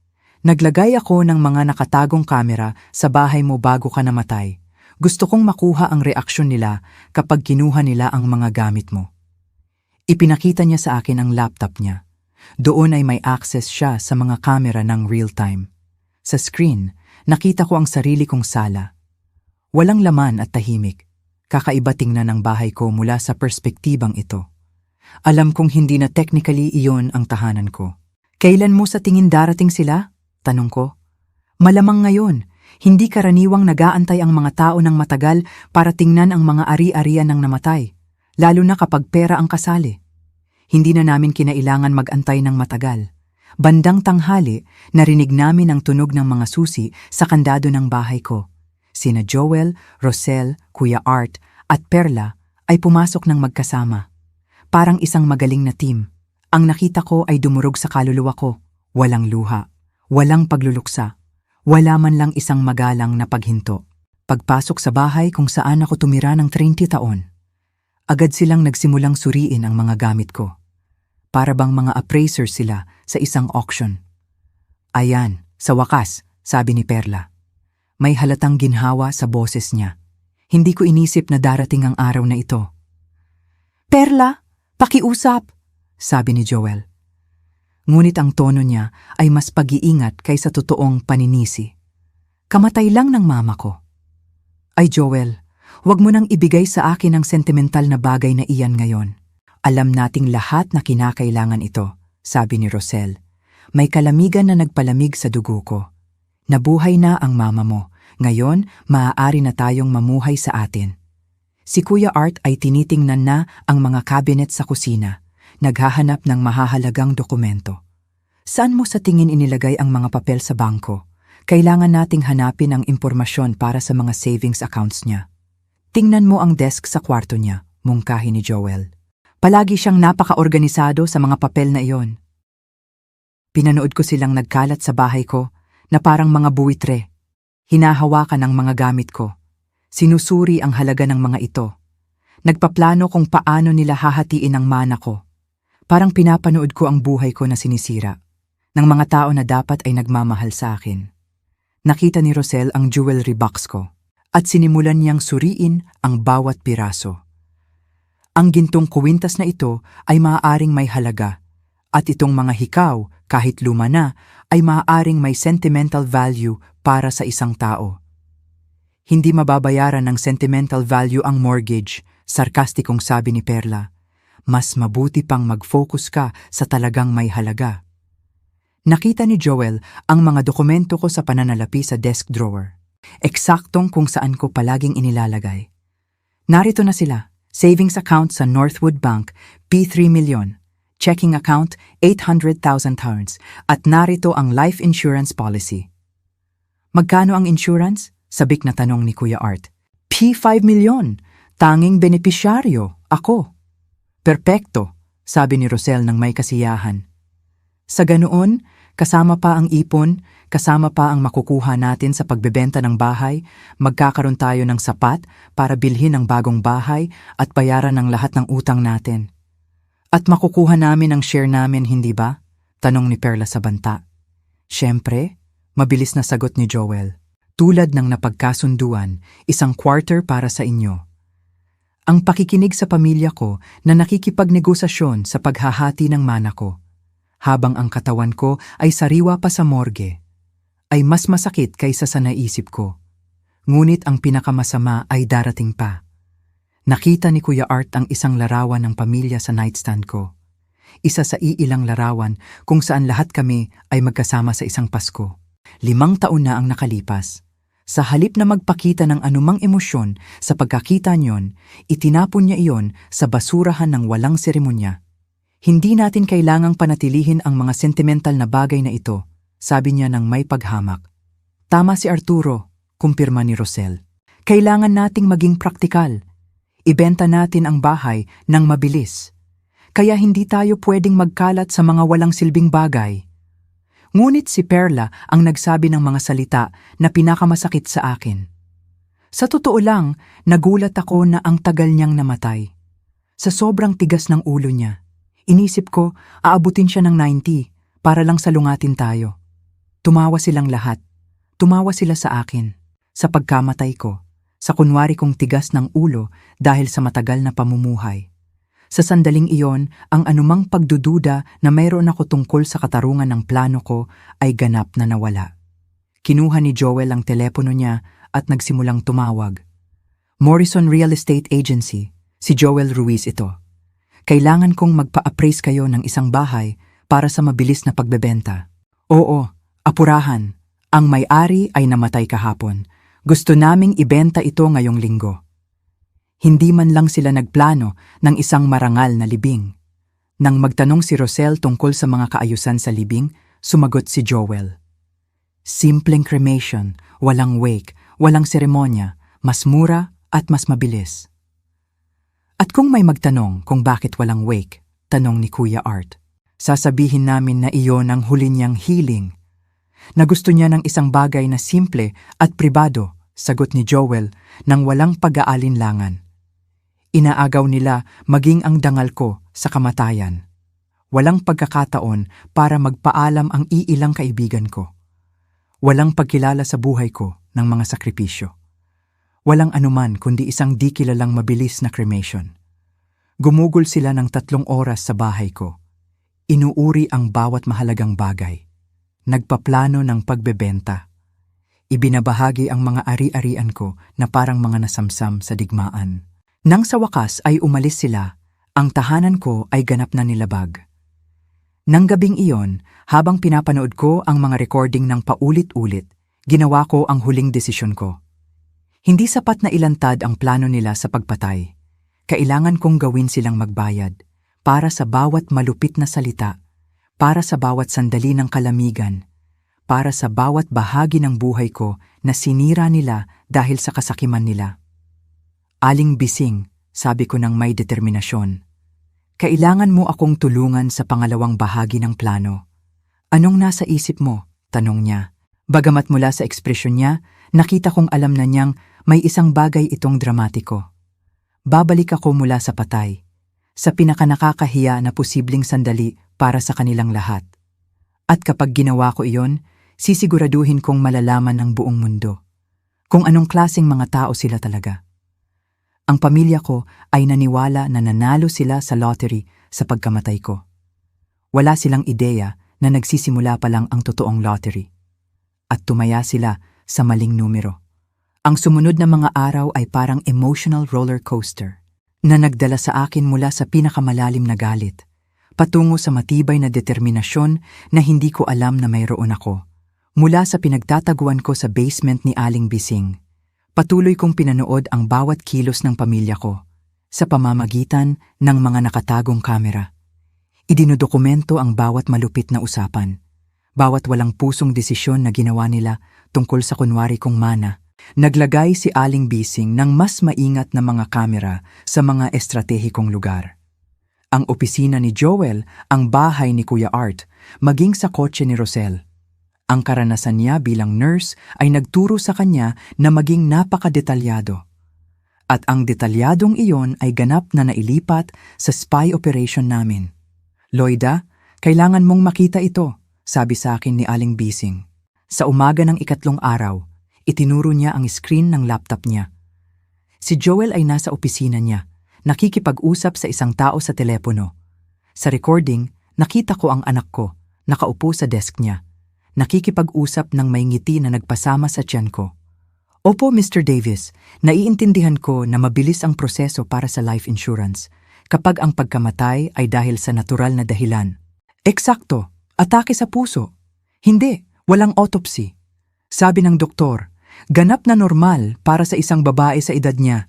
Naglagay ako ng mga nakatagong kamera sa bahay mo bago ka namatay. Gusto kong makuha ang reaksyon nila kapag kinuha nila ang mga gamit mo. Ipinakita niya sa akin ang laptop niya. Doon ay may access siya sa mga kamera ng real-time. Sa screen, nakita ko ang sarili kong sala. Walang laman at tahimik. Kakaiba tingnan ang bahay ko mula sa perspektibang ito. Alam kong hindi na technically iyon ang tahanan ko. Kailan mo sa tingin darating sila? Tanong ko. Malamang ngayon, hindi karaniwang nag-aantay ang mga tao ng matagal para tingnan ang mga ari-arian ng namatay, lalo na kapag pera ang kasali. Hindi na namin kinailangan mag-antay ng matagal. Bandang tanghali, narinig namin ang tunog ng mga susi sa kandado ng bahay ko. Sina Joel, Rosel, Kuya Art at Perla ay pumasok ng magkasama. Parang isang magaling na team. Ang nakita ko ay dumurog sa kaluluwa ko. Walang luha. Walang pagluluksa. Wala man lang isang magalang na paghinto. Pagpasok sa bahay kung saan ako tumira ng 30 taon, agad silang nagsimulang suriin ang mga gamit ko. Para bang mga appraisers sila sa isang auction. Ayan, sa wakas, sabi ni Perla. May halatang ginhawa sa boses niya. Hindi ko inisip na darating ang araw na ito. Perla, pakiusap, sabi ni Joel. Ngunit ang tono niya ay mas pag-iingat kaysa totoong paninisi. Kamatay lang ng mama ko. Ay Joel, huwag mo nang ibigay sa akin ang sentimental na bagay na iyan ngayon. Alam nating lahat na kinakailangan ito, sabi ni Rosel. May kalamigan na nagpalamig sa dugo ko. Nabuhay na ang mama mo. Ngayon, maaari na tayong mamuhay sa atin. Si Kuya Art ay tinitingnan na ang mga cabinet sa kusina. Naghahanap ng mahahalagang dokumento. Saan mo sa tingin inilagay ang mga papel sa bangko? Kailangan nating hanapin ang impormasyon para sa mga savings accounts niya. Tingnan mo ang desk sa kwarto niya, mungkahi ni Joel. Palagi siyang napaka-organisado sa mga papel na iyon. Pinanood ko silang nagkalat sa bahay ko na parang mga buwitre. Hinahawakan ang mga gamit ko. Sinusuri ang halaga ng mga ito. Nagpaplano kung paano nila hahatiin ang mana ko. Parang pinapanood ko ang buhay ko na sinisira, ng mga tao na dapat ay nagmamahal sa akin. Nakita ni Rosel ang jewelry box ko, at sinimulan niyang suriin ang bawat piraso. Ang gintong kuwintas na ito ay maaaring may halaga, at itong mga hikaw, kahit luma na, ay maaaring may sentimental value para sa isang tao. Hindi mababayaran ng sentimental value ang mortgage, sarkastikong sabi ni Perla. Mas mabuti pang mag-focus ka sa talagang may halaga. Nakita ni Joel ang mga dokumento ko sa pananalapi sa desk drawer. Eksaktong kung saan ko palaging inilalagay. Narito na sila, savings account sa Northwood Bank, P3 million, checking account, 800,000 pounds, at narito ang life insurance policy. Magkano ang insurance? Sabik na tanong ni Kuya Art. P5 million, tanging benepisyaryo, ako. Perpekto, sabi ni Rosel ng may kasiyahan. Sa ganoon, kasama pa ang ipon, kasama pa ang makukuha natin sa pagbebenta ng bahay, magkakaroon tayo ng sapat para bilhin ang bagong bahay at bayaran ang lahat ng utang natin. At makukuha namin ang share namin, hindi ba? Tanong ni Perla sa banta. Siyempre, mabilis na sagot ni Joel. Tulad ng napagkasunduan, 1/4 para sa inyo. Ang pakikinig sa pamilya ko na nakikipagnegosasyon sa paghahati ng mana ko, habang ang katawan ko ay sariwa pa sa morgue, ay mas masakit kaysa sa naisip ko. Ngunit ang pinakamasama ay darating pa. Nakita ni Kuya Art ang isang larawan ng pamilya sa nightstand ko. Isa sa iilang larawan kung saan lahat kami ay magkasama sa isang Pasko. 5 taon na ang nakalipas. Sa halip na magpakita ng anumang emosyon sa pagkakita niyon, itinapon niya iyon sa basurahan ng walang seremonya. Hindi natin kailangang panatilihin ang mga sentimental na bagay na ito, sabi niya ng may paghamak. Tama si Arturo, kumpirma ni Rosel. Kailangan nating maging praktikal. Ibenta natin ang bahay ng mabilis. Kaya hindi tayo pwedeng magkalat sa mga walang silbing bagay. Ngunit si Perla ang nagsabi ng mga salita na pinakamasakit sa akin. Sa totoo lang, nagulat ako na ang tagal niyang namatay. Sa sobrang tigas ng ulo niya, Inisip ko, aabutin siya ng 90 para lang salungatin tayo. Tumawa silang lahat. Tumawa sila sa akin, sa pagkamatay ko, sa kunwari kong tigas ng ulo dahil sa matagal na pamumuhay. Sa sandaling iyon, ang anumang pagdududa na mayroon ako tungkol sa katarungan ng plano ko ay ganap na nawala. Kinuha ni Joel ang telepono niya at nagsimulang tumawag. Morrison Real Estate Agency, si Joel Ruiz ito. Kailangan kong magpa-appraise kayo ng isang bahay para sa mabilis na pagbebenta. Oo, apurahan. Ang may-ari ay namatay kahapon. Gusto naming ibenta ito ngayong linggo. Hindi man lang sila nagplano ng isang marangal na libing. Nang magtanong si Rosel tungkol sa mga kaayusan sa libing, sumagot si Joel. Simpleng cremation, walang wake, walang seremonya, mas mura at mas mabilis. At kung may magtanong kung bakit walang wake, tanong ni Kuya Art, sasabihin namin na iyon ang huli niyang healing. Na gusto niya ng isang bagay na simple at pribado, sagot ni Joel nang walang pag-aalinlangan. Inaagaw nila maging ang dangal ko sa kamatayan. Walang pagkakataon para magpaalam ang iilang kaibigan ko. Walang pagkilala sa buhay ko ng mga sakripisyo. Walang anuman kundi isang di kilalang mabilis na cremation. Gumugol sila ng 3 oras sa bahay ko. Inuuri ang bawat mahalagang bagay. Nagpaplano ng pagbebenta. Ibinabahagi ang mga ari-arian ko na parang mga nasamsam sa digmaan. Nang sa wakas ay umalis sila, ang tahanan ko ay ganap na nilabag. Nang gabing iyon, habang pinapanood ko ang mga recording ng paulit-ulit, ginawa ko ang huling desisyon ko. Hindi sapat na ilantad ang plano nila sa pagpatay. Kailangan kong gawin silang magbayad para sa bawat malupit na salita, para sa bawat sandali ng kalamigan, para sa bawat bahagi ng buhay ko na sinira nila dahil sa kasakiman nila. Aling Bising, sabi ko ng may determinasyon. Kailangan mo akong tulungan sa pangalawang bahagi ng plano. Anong nasa isip mo? Tanong niya. Bagamat mula sa ekspresyon niya, nakita kong alam na niyang may isang bagay itong dramatiko. Babalik ako mula sa patay, sa pinakanakakahiya na posibleng sandali para sa kanilang lahat. At kapag ginawa ko iyon, sisiguraduhin kong malalaman ng buong mundo kung anong klaseng mga tao sila talaga. Ang pamilya ko ay naniwala na nanalo sila sa lottery sa pagkamatay ko. Wala silang ideya na nagsisimula pa lang ang totoong lottery. At tumaya sila sa maling numero. Ang sumunod na mga araw ay parang emotional roller coaster na nagdala sa akin mula sa pinakamalalim na galit, patungo sa matibay na determinasyon na hindi ko alam na mayroon ako. Mula sa pinagtataguan ko sa basement ni Aling Bising, patuloy kong pinanood ang bawat kilos ng pamilya ko sa pamamagitan ng mga nakatagong kamera. Idinodokumento ang bawat malupit na usapan, bawat walang pusong desisyon na ginawa nila tungkol sa kunwari kong mana. Naglagay si Aling Bising ng mas maingat na mga kamera sa mga estratehikong lugar. Ang opisina ni Joel, ang bahay ni Kuya Art, maging sa kotse ni Rosel. Ang karanasan niya bilang nurse ay nagturo sa kanya na maging napakadetalyado. At ang detalyadong iyon ay ganap na nailipat sa spy operation namin. Loida, kailangan mong makita ito, sabi sa akin ni Aling Bising. Sa umaga ng 3 araw, itinuro niya ang screen ng laptop niya. Si Joel ay nasa opisina niya, nakikipag-usap sa isang tao sa telepono. Sa recording, nakita ko ang anak ko, nakaupo sa desk niya. Nakikipag-usap ng may ngiti na nagpasama sa tiyan ko. Opo, Mr. Davis, naiintindihan ko na mabilis ang proseso para sa life insurance kapag ang pagkamatay ay dahil sa natural na dahilan. Eksakto, atake sa puso. Hindi, walang autopsy. Sabi ng doktor, ganap na normal para sa isang babae sa edad niya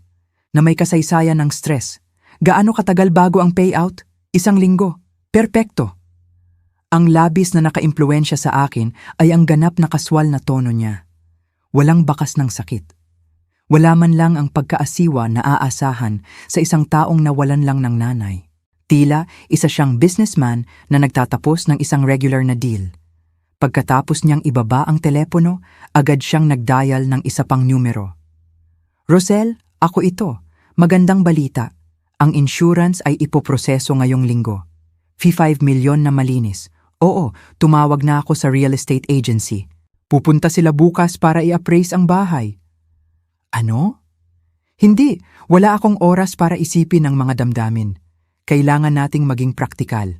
na may kasaysayan ng stress. Gaano katagal bago ang payout? 1 linggo. Perpekto. Ang labis na nakaimpluwensya sa akin ay ang ganap na kaswal na tono niya. Walang bakas ng sakit. Wala man lang ang pagkaasiwa na aasahan sa isang taong nawalan lang ng nanay. Tila isa siyang businessman na nagtatapos ng isang regular na deal. Pagkatapos niyang ibaba ang telepono, agad siyang nagdial ng isa pang numero. Rosel, ako ito. Magandang balita. Ang insurance ay ipoproseso ngayong linggo. 5 milyon na malinis. Oo, tumawag na ako sa real estate agency. Pupunta sila bukas para i-appraise ang bahay. Ano? Hindi, wala akong oras para isipin ang mga damdamin. Kailangan nating maging praktikal.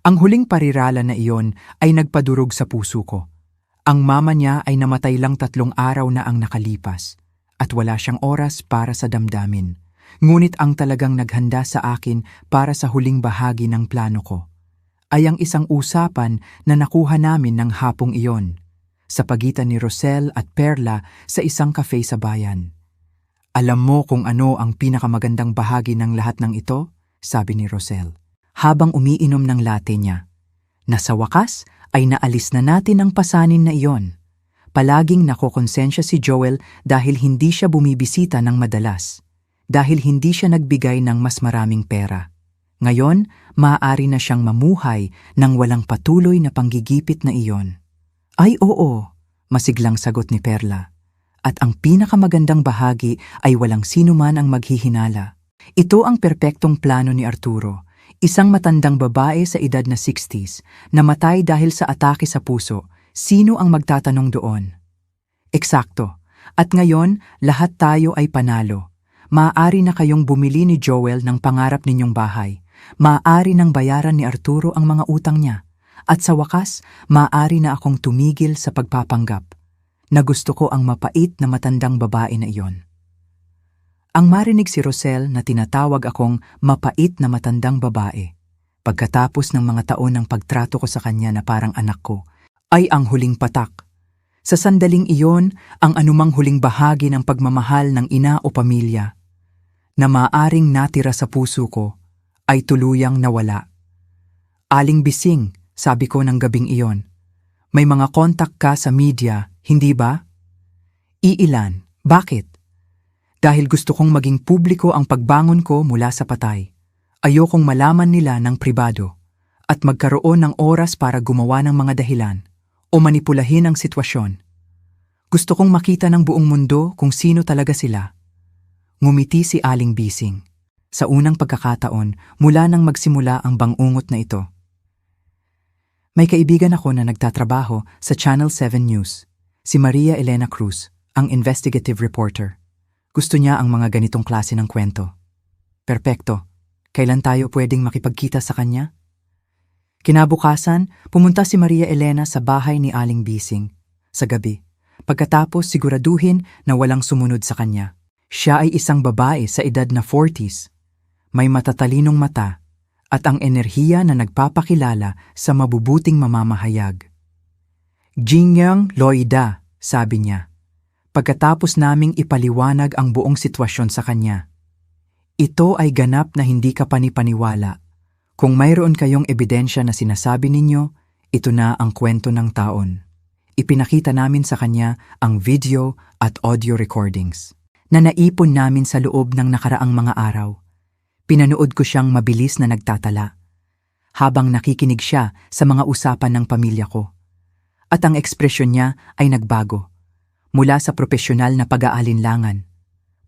Ang huling parirala na iyon ay nagpadurog sa puso ko. Ang mama niya ay namatay lang 3 araw na ang nakalipas at wala siyang oras para sa damdamin. Ngunit ang talagang naghanda sa akin para sa huling bahagi ng plano ko ay ang isang usapan na nakuha namin ng hapong iyon sa pagitan ni Rosel at Perla sa isang cafe sa bayan. Alam mo kung ano ang pinakamagandang bahagi ng lahat ng ito? Sabi ni Rosel, habang umiinom ng latte niya. Na sa wakas ay naalis na natin ang pasanin na iyon. Palaging nakokonsensya si Joel dahil hindi siya bumibisita ng madalas. Dahil hindi siya nagbigay ng mas maraming pera. Ngayon, maaari na siyang mamuhay ng walang patuloy na panggigipit na iyon. Ay oo, masiglang sagot ni Perla. At ang pinakamagandang bahagi ay walang sino man ang maghihinala. Ito ang perpektong plano ni Arturo, isang matandang babae sa edad na 60s, namatay dahil sa atake sa puso. Sino ang magtatanong doon? Eksakto. At ngayon, lahat tayo ay panalo. Maaari na kayong bumili ni Joel ng pangarap ninyong bahay. Maaari nang bayaran ni Arturo ang mga utang niya. At sa wakas, maaari na akong tumigil sa pagpapanggap na gusto ko ang mapait na matandang babae na iyon. Ang marinig si Rosel na tinatawag akong mapait na matandang babae, pagkatapos ng mga taon ng pagtrato ko sa kanya na parang anak ko, ay ang huling patak. Sa sandaling iyon, ang anumang huling bahagi ng pagmamahal ng ina o pamilya na maaaring natira sa puso ko ay tuluyang nawala. Aling Bising, sabi ko ng gabing iyon, may mga kontak ka sa media, hindi ba? Iilan, bakit? Dahil gusto kong maging publiko ang pagbangon ko mula sa patay. Ayokong malaman nila ng pribado at magkaroon ng oras para gumawa ng mga dahilan o manipulahin ang sitwasyon. Gusto kong makita ng buong mundo kung sino talaga sila. Ngumiti si Aling Bising sa unang pagkakataon mula nang magsimula ang bangungot na ito. May kaibigan ako na nagtatrabaho sa Channel 7 News, si Maria Elena Cruz, ang investigative reporter. Gusto niya ang mga ganitong klase ng kwento. Perpekto. Kailan tayo pwedeng makipagkita sa kanya? Kinabukasan, pumunta si Maria Elena sa bahay ni Aling Bising sa gabi. Pagkatapos siguraduhin na walang sumunod sa kanya. Siya ay isang babae sa edad na 40s. May matatalinong mata at ang enerhiya na nagpapakilala sa mabubuting mamamahayag. Jingyang Loida, sabi niya. Pagkatapos naming ipaliwanag ang buong sitwasyon sa kanya. Ito ay ganap na hindi ka panipaniwala. Kung mayroon kayong ebidensya na sinasabi ninyo, ito na ang kwento ng taon. Ipinakita namin sa kanya ang video at audio recordings na naipon namin sa loob ng nakaraang mga araw. Pinanood ko siyang mabilis na nagtatala habang nakikinig siya sa mga usapan ng pamilya ko. At ang ekspresyon niya ay nagbago mula sa propesyonal na pag-aalinlangan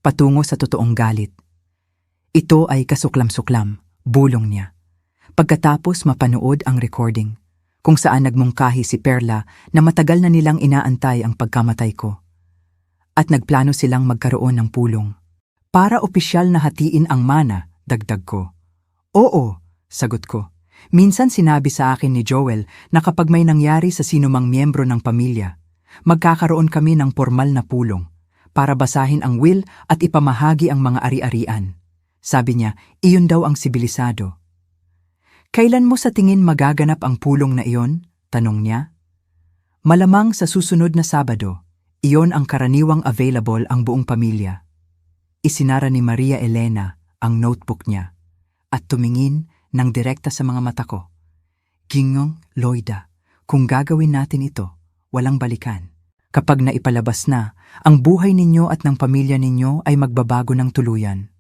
patungo sa totoong galit. Ito ay kasuklam-suklam, bulong niya. Pagkatapos mapanood ang recording, kung saan nagmungkahi si Perla na matagal na nilang inaantay ang pagkamatay ko. At nagplano silang magkaroon ng pulong. Para opisyal na hatiin ang mana, dagdag ko. Oo, sagot ko. Minsan sinabi sa akin ni Joel na kapag may nangyari sa sinumang miyembro ng pamilya, magkakaroon kami ng formal na pulong para basahin ang will at ipamahagi ang mga ari-arian. Sabi niya, iyon daw ang sibilisado. Kailan mo sa tingin magaganap ang pulong na iyon? Tanong niya. Malamang sa susunod na Sabado, iyon ang karaniwang available ang buong pamilya. Isinara ni Maria Elena ang notebook niya at tumingin ng direkta sa mga mata ko. Ginggong Loida, kung gagawin natin ito, walang balikan. Kapag naipalabas na, ang buhay ninyo at ng pamilya ninyo ay magbabago ng tuluyan.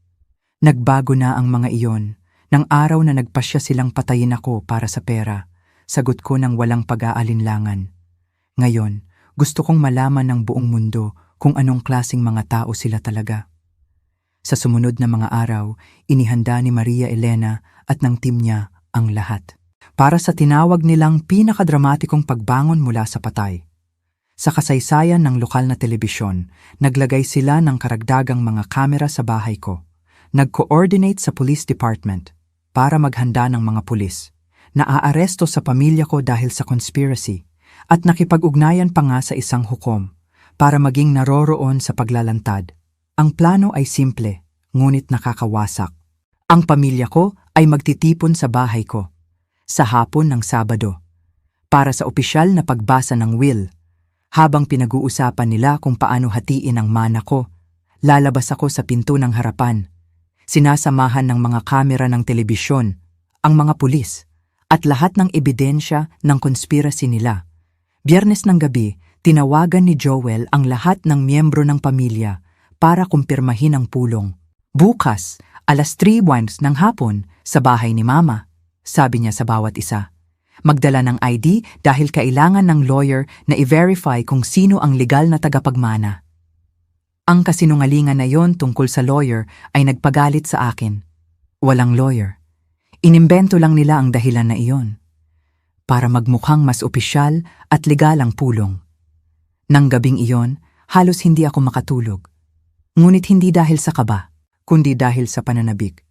Nagbago na ang mga iyon. Nang araw na nagpasya silang patayin ako para sa pera, sagot ko ng walang pag-aalinlangan. Ngayon, gusto kong malaman ng buong mundo kung anong klaseng mga tao sila talaga. Sa sumunod na mga araw, inihanda ni Maria Elena at ng team niya ang lahat. Para sa tinawag nilang pinakadramatikong pagbangon mula sa patay. Sa kasaysayan ng lokal na telebisyon, naglagay sila ng karagdagang mga kamera sa bahay ko. Nag-coordinate sa police department para maghanda ng mga pulis. Naaaresto sa pamilya ko dahil sa conspiracy at nakipag-ugnayan pa nga sa isang hukom para maging naroroon sa paglalantad. Ang plano ay simple, ngunit nakakawasak. Ang pamilya ko ay magtitipon sa bahay ko sa hapon ng Sabado para sa opisyal na pagbasa ng will. Habang pinag-uusapan nila kung paano hatiin ang mana ko, lalabas ako sa pinto ng harapan. Sinasamahan ng mga kamera ng telebisyon, ang mga pulis, at lahat ng ebidensya ng conspiracy nila. Biyernes ng gabi, tinawagan ni Joel ang lahat ng miyembro ng pamilya para kumpirmahin ang pulong. Bukas, alas 3:01 ng hapon, sa bahay ni Mama, sabi niya sa bawat isa. Magdala ng ID dahil kailangan ng lawyer na i-verify kung sino ang legal na tagapagmana. Ang kasinungalingan na yon tungkol sa lawyer ay nagpagalit sa akin. Walang lawyer. Inimbento lang nila ang dahilan na iyon. Para magmukhang mas opisyal at legal ang pulong. Nang gabing iyon, halos hindi ako makatulog. Ngunit hindi dahil sa kaba, kundi dahil sa pananabik.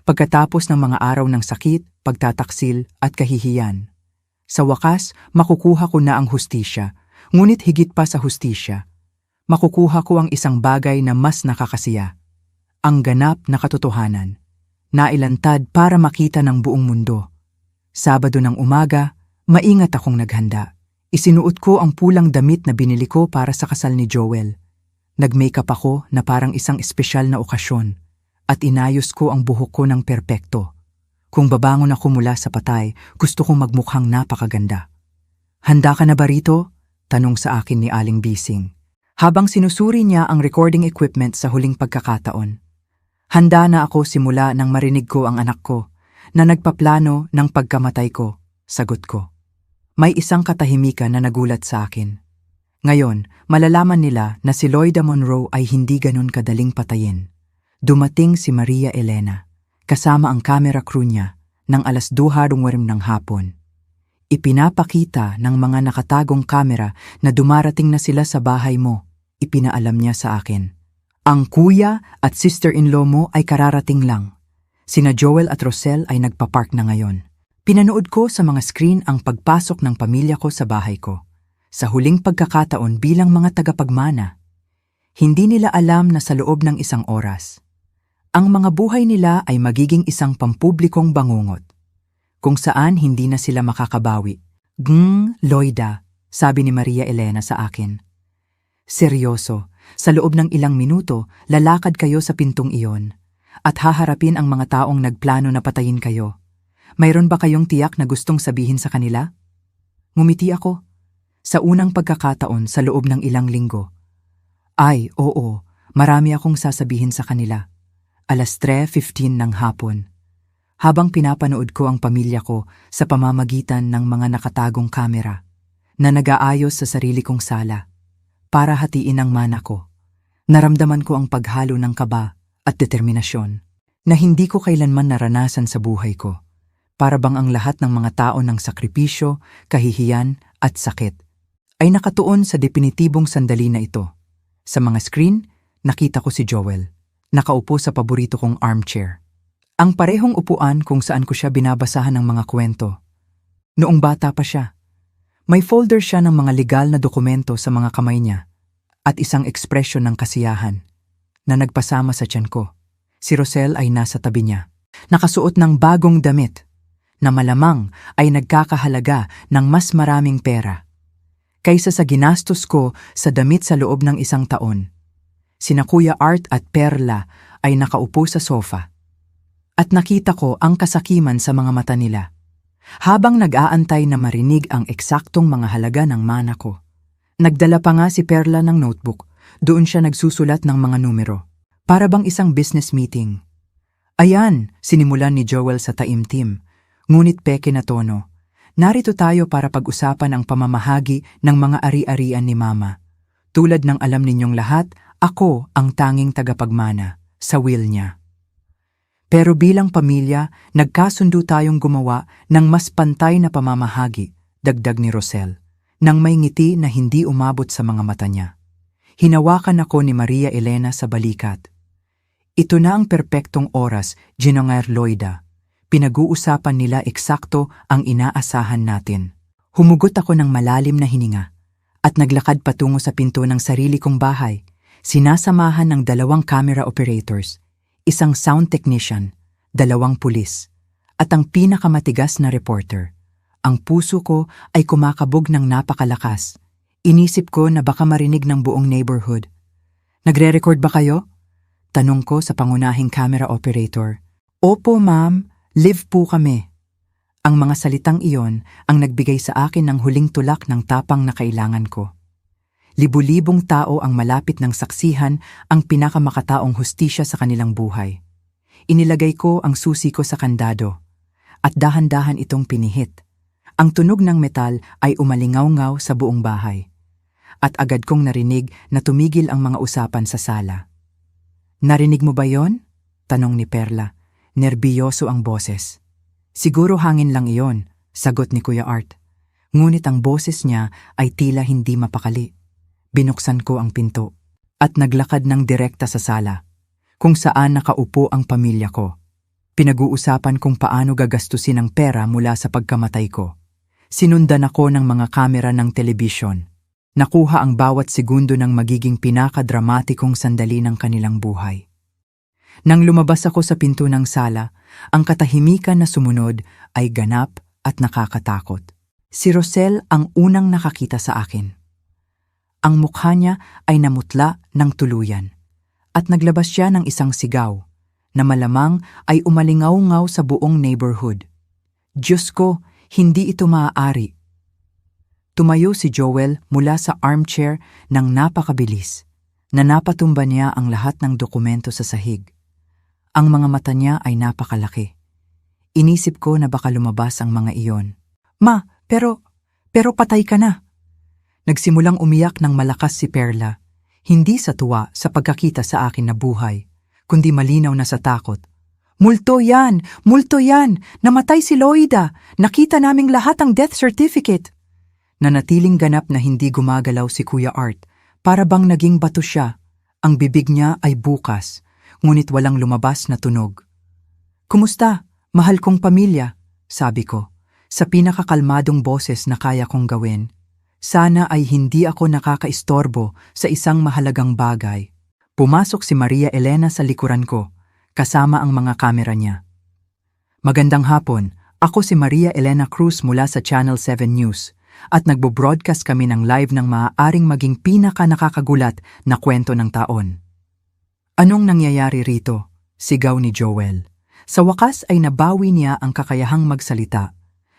Pagkatapos ng mga araw ng sakit, pagtataksil at kahihiyan. Sa wakas, makukuha ko na ang hustisya, ngunit higit pa sa hustisya. Makukuha ko ang isang bagay na mas nakakasiya. Ang ganap na katotohanan. Nailantad para makita ng buong mundo. Sabado ng umaga, maingat akong naghanda. Isinuot ko ang pulang damit na binili ko para sa kasal ni Joel. Nag-makeup ako na parang isang espesyal na okasyon. At inayos ko ang buhok ko ng perpekto. Kung babangon ako mula sa patay, gusto kong magmukhang napakaganda. Handa ka na ba rito? Tanong sa akin ni Aling Bising. Habang sinusuri niya ang recording equipment sa huling pagkakataon. Handa na ako simula nang marinig ko ang anak ko na nagpaplano ng pagkamatay ko, sagot ko. May isang katahimikan na nagulat sa akin. Ngayon, malalaman nila na si Loida Monroe ay hindi ganun kadaling patayin. Dumating si Maria Elena, kasama ang camera crew niya, ng alas 2:00 ng hapon. Ipinapakita ng mga nakatagong kamera na dumarating na sila sa bahay mo, ipinaalam niya sa akin. Ang kuya at sister-in-law mo ay kararating lang. Sina Joel at Rosel ay nagpapark na ngayon. Pinanood ko sa mga screen ang pagpasok ng pamilya ko sa bahay ko. Sa huling pagkakataon bilang mga tagapagmana. Hindi nila alam na sa loob ng isang oras, ang mga buhay nila ay magiging isang pampublikong bangungot, kung saan hindi na sila makakabawi. Loida, sabi ni Maria Elena sa akin. Seryoso, sa loob ng ilang minuto, lalakad kayo sa pintong iyon at haharapin ang mga taong nagplano na patayin kayo. Mayroon ba kayong tiyak na gustong sabihin sa kanila? Ngumiti ako. Sa unang pagkakataon sa loob ng ilang linggo. Ay, oo, marami akong sasabihin sa kanila. Alas 3:15 ng hapon. Habang pinapanood ko ang pamilya ko sa pamamagitan ng mga nakatagong kamera na nag-aayos sa sarili kong sala para hatiin ang mana ko. Naramdaman ko ang paghalo ng kaba at determinasyon na hindi ko kailanman naranasan sa buhay ko. Para bang ang lahat ng mga tao ng sakripisyo, kahihiyan at sakit ay nakatuon sa definitibong sandali na ito. Sa mga screen, nakita ko si Joel. Nakaupo sa paborito kong armchair. Ang parehong upuan kung saan ko siya binabasahan ng mga kwento. Noong bata pa siya, may folder siya ng mga legal na dokumento sa mga kamay niya at isang ekspresyon ng kasiyahan na nagpasama sa tiyan ko. Si Rosel ay nasa tabi niya, nakasuot ng bagong damit na malamang ay nagkakahalaga ng mas maraming pera kaysa sa ginastos ko sa damit sa loob ng isang taon. Sina Kuya Art at Perla ay nakaupo sa sofa. At nakita ko ang kasakiman sa mga mata nila. Habang nag-aantay na marinig ang eksaktong mga halaga ng mana ko. Nagdala pa nga si Perla ng notebook. Doon siya nagsusulat ng mga numero. Para bang isang business meeting. Ayan, sinimulan ni Joel sa taimtim. Ngunit peke na tono. Narito tayo para pag-usapan ang pamamahagi ng mga ari-arian ni Mama. Tulad ng alam ninyong lahat, ako ang tanging tagapagmana sa will niya. Pero bilang pamilya, nagkasundo tayong gumawa ng mas pantay na pamamahagi, dagdag ni Rosel, nang may ngiti na hindi umabot sa mga mata niya. Hinawakan ako ni Maria Elena sa balikat. Ito na ang perpektong oras, Ginong Loida. Pinag-uusapan nila eksakto ang inaasahan natin. Humugot ako ng malalim na hininga at naglakad patungo sa pinto ng sarili kong bahay, sinasamahan ng 2 camera operators, isang sound technician, 2 pulis, at ang pinakamatigas na reporter. Ang puso ko ay kumakabog ng napakalakas. Inisip ko na baka marinig ng buong neighborhood. Nagre-record ba kayo? Tanong ko sa pangunahing camera operator. Opo ma'am, live po kami. Ang mga salitang iyon ang nagbigay sa akin ng huling tulak ng tapang na kailangan ko. Libu-libong tao ang malapit ng saksihan ang pinakamakataong hustisya sa kanilang buhay. Inilagay ko ang susi ko sa kandado at dahan-dahan itong pinihit. Ang tunog ng metal ay umalingaw-ngaw sa buong bahay. At agad kong narinig na tumigil ang mga usapan sa sala. Narinig mo ba yon? Tanong ni Perla. Nerbiyoso ang boses. Siguro hangin lang iyon, sagot ni Kuya Art. Ngunit ang boses niya ay tila hindi mapakali. Binuksan ko ang pinto at naglakad ng direkta sa sala, kung saan nakaupo ang pamilya ko. Pinag-uusapan kung paano gagastusin ang pera mula sa pagkamatay ko. Sinundan ako ng mga kamera ng telebisyon. Nakuha ang bawat segundo ng magiging pinakadramatikong sandali ng kanilang buhay. Nang lumabas ako sa pinto ng sala, ang katahimikan na sumunod ay ganap at nakakatakot. Si Rosel ang unang nakakita sa akin. Ang mukha niya ay namutla ng tuluyan at naglabas siya ng isang sigaw na malamang ay umalingaw-ngaw sa buong neighborhood. Diyos ko, hindi ito maaari. Tumayo si Joel mula sa armchair ng napakabilis na napatumba niya ang lahat ng dokumento sa sahig. Ang mga mata niya ay napakalaki. Inisip ko na baka lumabas ang mga iyon. Ma, pero patay ka na. Nagsimulang umiyak ng malakas si Perla, hindi sa tuwa sa pagkakita sa akin na buhay, kundi malinaw na sa takot. Multo yan! Multo yan! Namatay si Loida! Nakita naming lahat ang death certificate! Nanatiling ganap na hindi gumagalaw si Kuya Art, para bang naging bato siya. Ang bibig niya ay bukas, ngunit walang lumabas na tunog. Kumusta, mahal kong pamilya? Sabi ko, sa pinakakalmadong boses na kaya kong gawin. Sana ay hindi ako nakakaistorbo sa isang mahalagang bagay. Pumasok si Maria Elena sa likuran ko, kasama ang mga kamera niya. Magandang hapon, ako si Maria Elena Cruz mula sa Channel 7 News at nagbo-broadcast kami ng live ng maaaring maging pinaka-nakakagulat na kwento ng taon. Anong nangyayari rito? Sigaw ni Joel. Sa wakas ay nabawi niya ang kakayahang magsalita,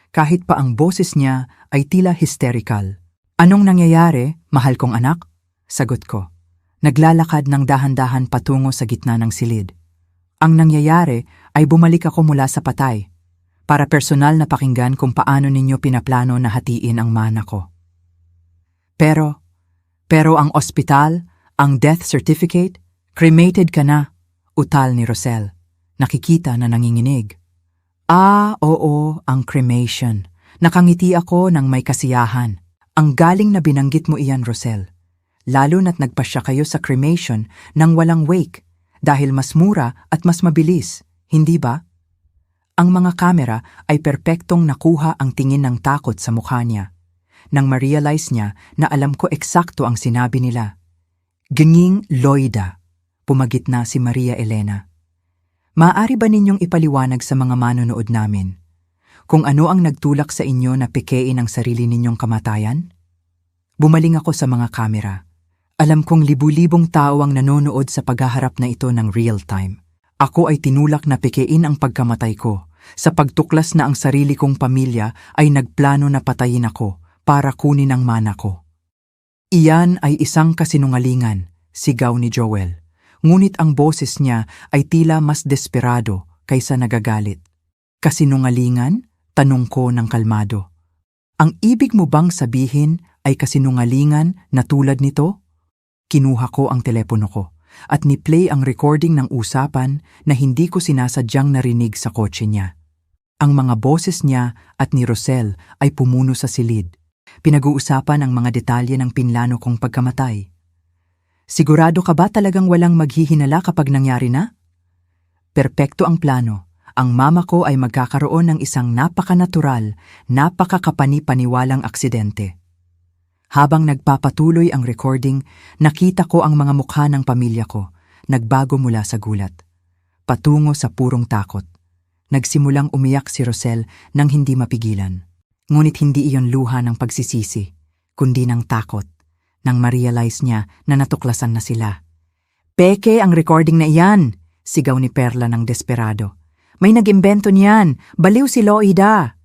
kahit pa ang boses niya ay tila hysterical. Anong nangyayari, mahal kong anak? Sagot ko. Naglalakad ng dahan-dahan patungo sa gitna ng silid. Ang nangyayari ay bumalik ako mula sa patay, para personal na pakinggan kung paano ninyo pinaplano na hatiin ang mana ko. Pero ang ospital, ang death certificate, cremated ka na, utal ni Rosel. Nakikita na nanginginig. Oo, ang cremation. Nakangiti ako ng may kasiyahan. Ang galing na binanggit mo iyan, Rosel. Lalo na't nagpasya kayo sa cremation nang walang wake dahil mas mura at mas mabilis, hindi ba? Ang mga kamera ay perpektong nakuha ang tingin ng takot sa mukha niya. Nang ma-realize niya na alam ko eksakto ang sinabi nila. Ginging Loida. Pumagitna si Maria Elena. Maaari ba ninyong ipaliwanag sa mga manonood namin kung ano ang nagtulak sa inyo na pikein ang sarili ninyong kamatayan? Bumaling ako sa mga kamera. Alam kong libu-libong tao ang nanonood sa paghaharap na ito ng real time. Ako ay tinulak na pikein ang pagkamatay ko sa pagtuklas na ang sarili kong pamilya ay nagplano na patayin ako para kunin ang mana ko. Iyan ay isang kasinungalingan, sigaw ni Joel. Ngunit ang boses niya ay tila mas desperado kaysa nagagalit. Kasinungalingan? Tanong ko ng kalmado. Ang ibig mo bang sabihin ay kasinungalingan na tulad nito? Kinuha ko ang telepono ko at ni-play ang recording ng usapan na hindi ko sinasadyang narinig sa kotse niya. Ang mga boses niya at ni Rosel ay pumuno sa silid. Pinag-uusapan ang mga detalye ng pinlano kong pagkamatay. Sigurado ka ba talagang walang maghihinala kapag nangyari na? Perpekto ang plano. Ang mama ko ay magkakaroon ng isang napaka-natural, napaka-kapani-paniwalang aksidente. Habang nagpapatuloy ang recording, nakita ko ang mga mukha ng pamilya ko, nagbago mula sa gulat, patungo sa purong takot. Nagsimulang umiyak si Rosel nang hindi mapigilan. Ngunit hindi iyon luha ng pagsisisi, kundi ng takot, nang ma-realize niya na natuklasan na sila. "Peke ang recording na iyan!" sigaw ni Perla ng desperado. "May nag-imbento niyan! Baliw si Loida!"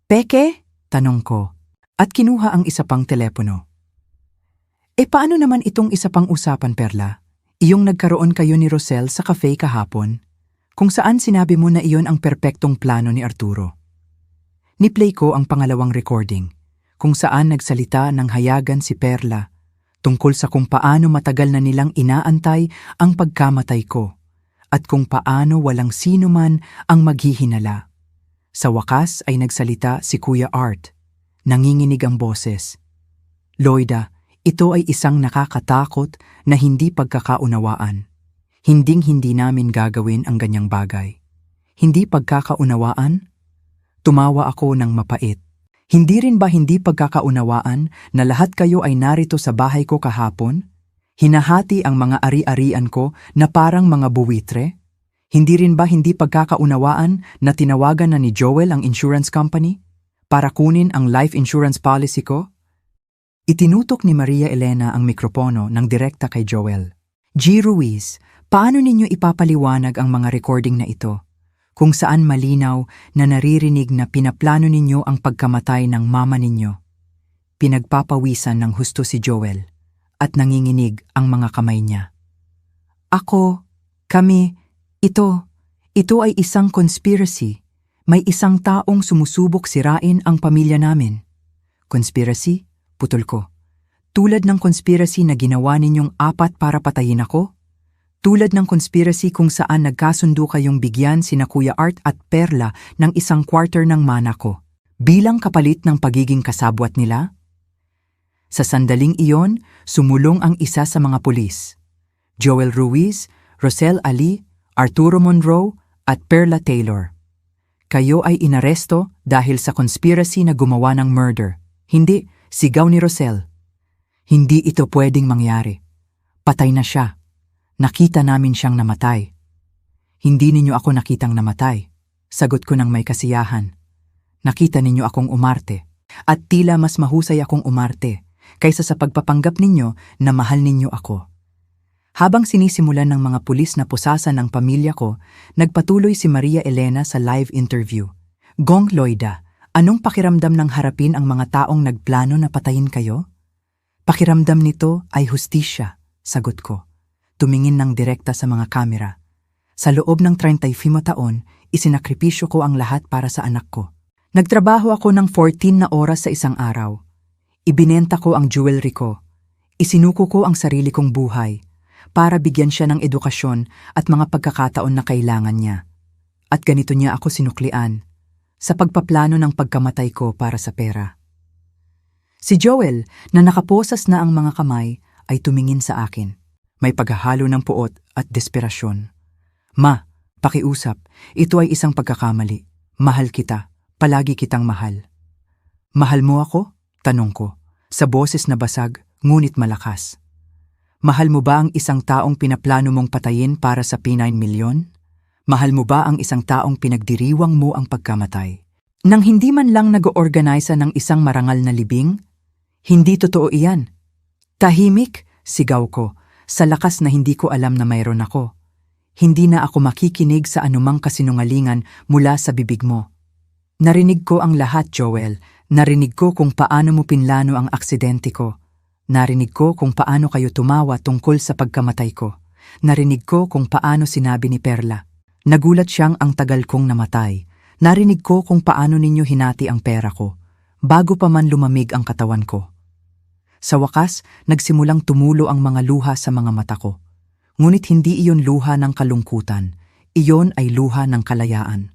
"Peke?" tanong ko, at kinuha ang isa pang telepono. Paano naman itong isa pang usapan, Perla? Iyong nagkaroon kayo ni Rosel sa cafe kahapon, kung saan sinabi mo na iyon ang perpektong plano ni Arturo. Ni-play ko ang pangalawang recording, kung saan nagsalita ng hayagan si Perla tungkol sa kung paano matagal na nilang inaantay ang pagkamatay ko at kung paano walang sino man ang maghihinala. Sa wakas ay nagsalita si Kuya Art. Nanginginig ang boses. "Loida, ito ay isang nakakatakot na hindi pagkakaunawaan. Hinding-hindi namin gagawin ang ganyang bagay." "Hindi pagkakaunawaan?" Tumawa ako ng mapait. "Hindi rin ba hindi pagkakaunawaan na lahat kayo ay narito sa bahay ko kahapon? Hinahati ang mga ari-arian ko na parang mga buwitre? Hindi rin ba hindi pagkakaunawaan na tinawagan na ni Joel ang insurance company para kunin ang life insurance policy ko?" Itinutok ni Maria Elena ang mikropono ng direkta kay Joel. "G. Ruiz, paano ninyo ipapaliwanag ang mga recording na ito, kung saan malinaw na naririnig na pinaplano ninyo ang pagkamatay ng mama ninyo?" Pinagpapawisan ng husto si Joel at nanginginig ang mga kamay niya. Kami, ito ay isang conspiracy. May isang taong sumusubok sirain ang pamilya namin." "Conspiracy?" putol ko. "Tulad ng conspiracy na ginawa ninyong 4 para patayin ako? Tulad ng conspiracy kung saan nagkasundo kayong bigyan sina Kuya Art at Perla ng 1/4 ng mana ko, bilang kapalit ng pagiging kasabwat nila?" Sa sandaling iyon, sumulong ang isa sa mga pulis. Joel Ruiz, Rosel Ali, Arturo Monroe at Perla Taylor. "Kayo ay inaresto dahil sa conspiracy na gumawa ng murder." "Hindi," sigaw ni Rosel. "Hindi ito pwedeng mangyari. Patay na siya. Nakita namin siyang namatay." "Hindi ninyo ako nakitang namatay," sagot ko ng may kasiyahan. "Nakita ninyo akong umarte. At tila mas mahusay akong umarte kaysa sa pagpapanggap ninyo na mahal ninyo ako." Habang sinisimulan ng mga pulis na pusasan ang pamilya ko, nagpatuloy si Maria Elena sa live interview. "Gong Loida, anong pakiramdam ng harapin ang mga taong nagplano na patayin kayo?" "Pakiramdam nito ay hustisya," sagot ko, tumingin ng direkta sa mga kamera. "Sa loob ng 35 taon, isinakripisyo ko ang lahat para sa anak ko. Nagtrabaho ako ng 14 na oras sa isang araw. Ibinenta ko ang jewelry ko. Isinuko ko ang sarili kong buhay para bigyan siya ng edukasyon at mga pagkakataon na kailangan niya. At ganito niya ako sinuklian, sa pagpaplano ng pagkamatay ko para sa pera." Si Joel, na nakaposas na ang mga kamay, ay tumingin sa akin. May paghahalo ng puot at desperasyon. "Ma, pakiusap, ito ay isang pagkakamali. Mahal kita, palagi kitang mahal." "Mahal mo ako?" tanong ko, sa boses na basag ngunit malakas. "Mahal mo ba ang isang taong pinaplano mong patayin para sa P9 milyon? Mahal mo ba ang isang taong pinagdiriwang mo ang pagkamatay nang hindi man lang nag-oorganisa ng isang marangal na libing? Hindi totoo iyan." "Tahimik," sigaw ko, sa lakas na hindi ko alam na mayroon ako. "Hindi na ako makikinig sa anumang kasinungalingan mula sa bibig mo. Narinig ko ang lahat, Joel. Narinig ko kung paano mo pinlano ang aksidente ko. Narinig ko kung paano kayo tumawa tungkol sa pagkamatay ko. Narinig ko kung paano sinabi ni Perla. Nagulat siyang ang tagal kong namatay. Narinig ko kung paano ninyo hinati ang pera ko, bago pa man lumamig ang katawan ko." Sa wakas, nagsimulang tumulo ang mga luha sa mga mata ko. Ngunit hindi iyon luha ng kalungkutan, iyon ay luha ng kalayaan.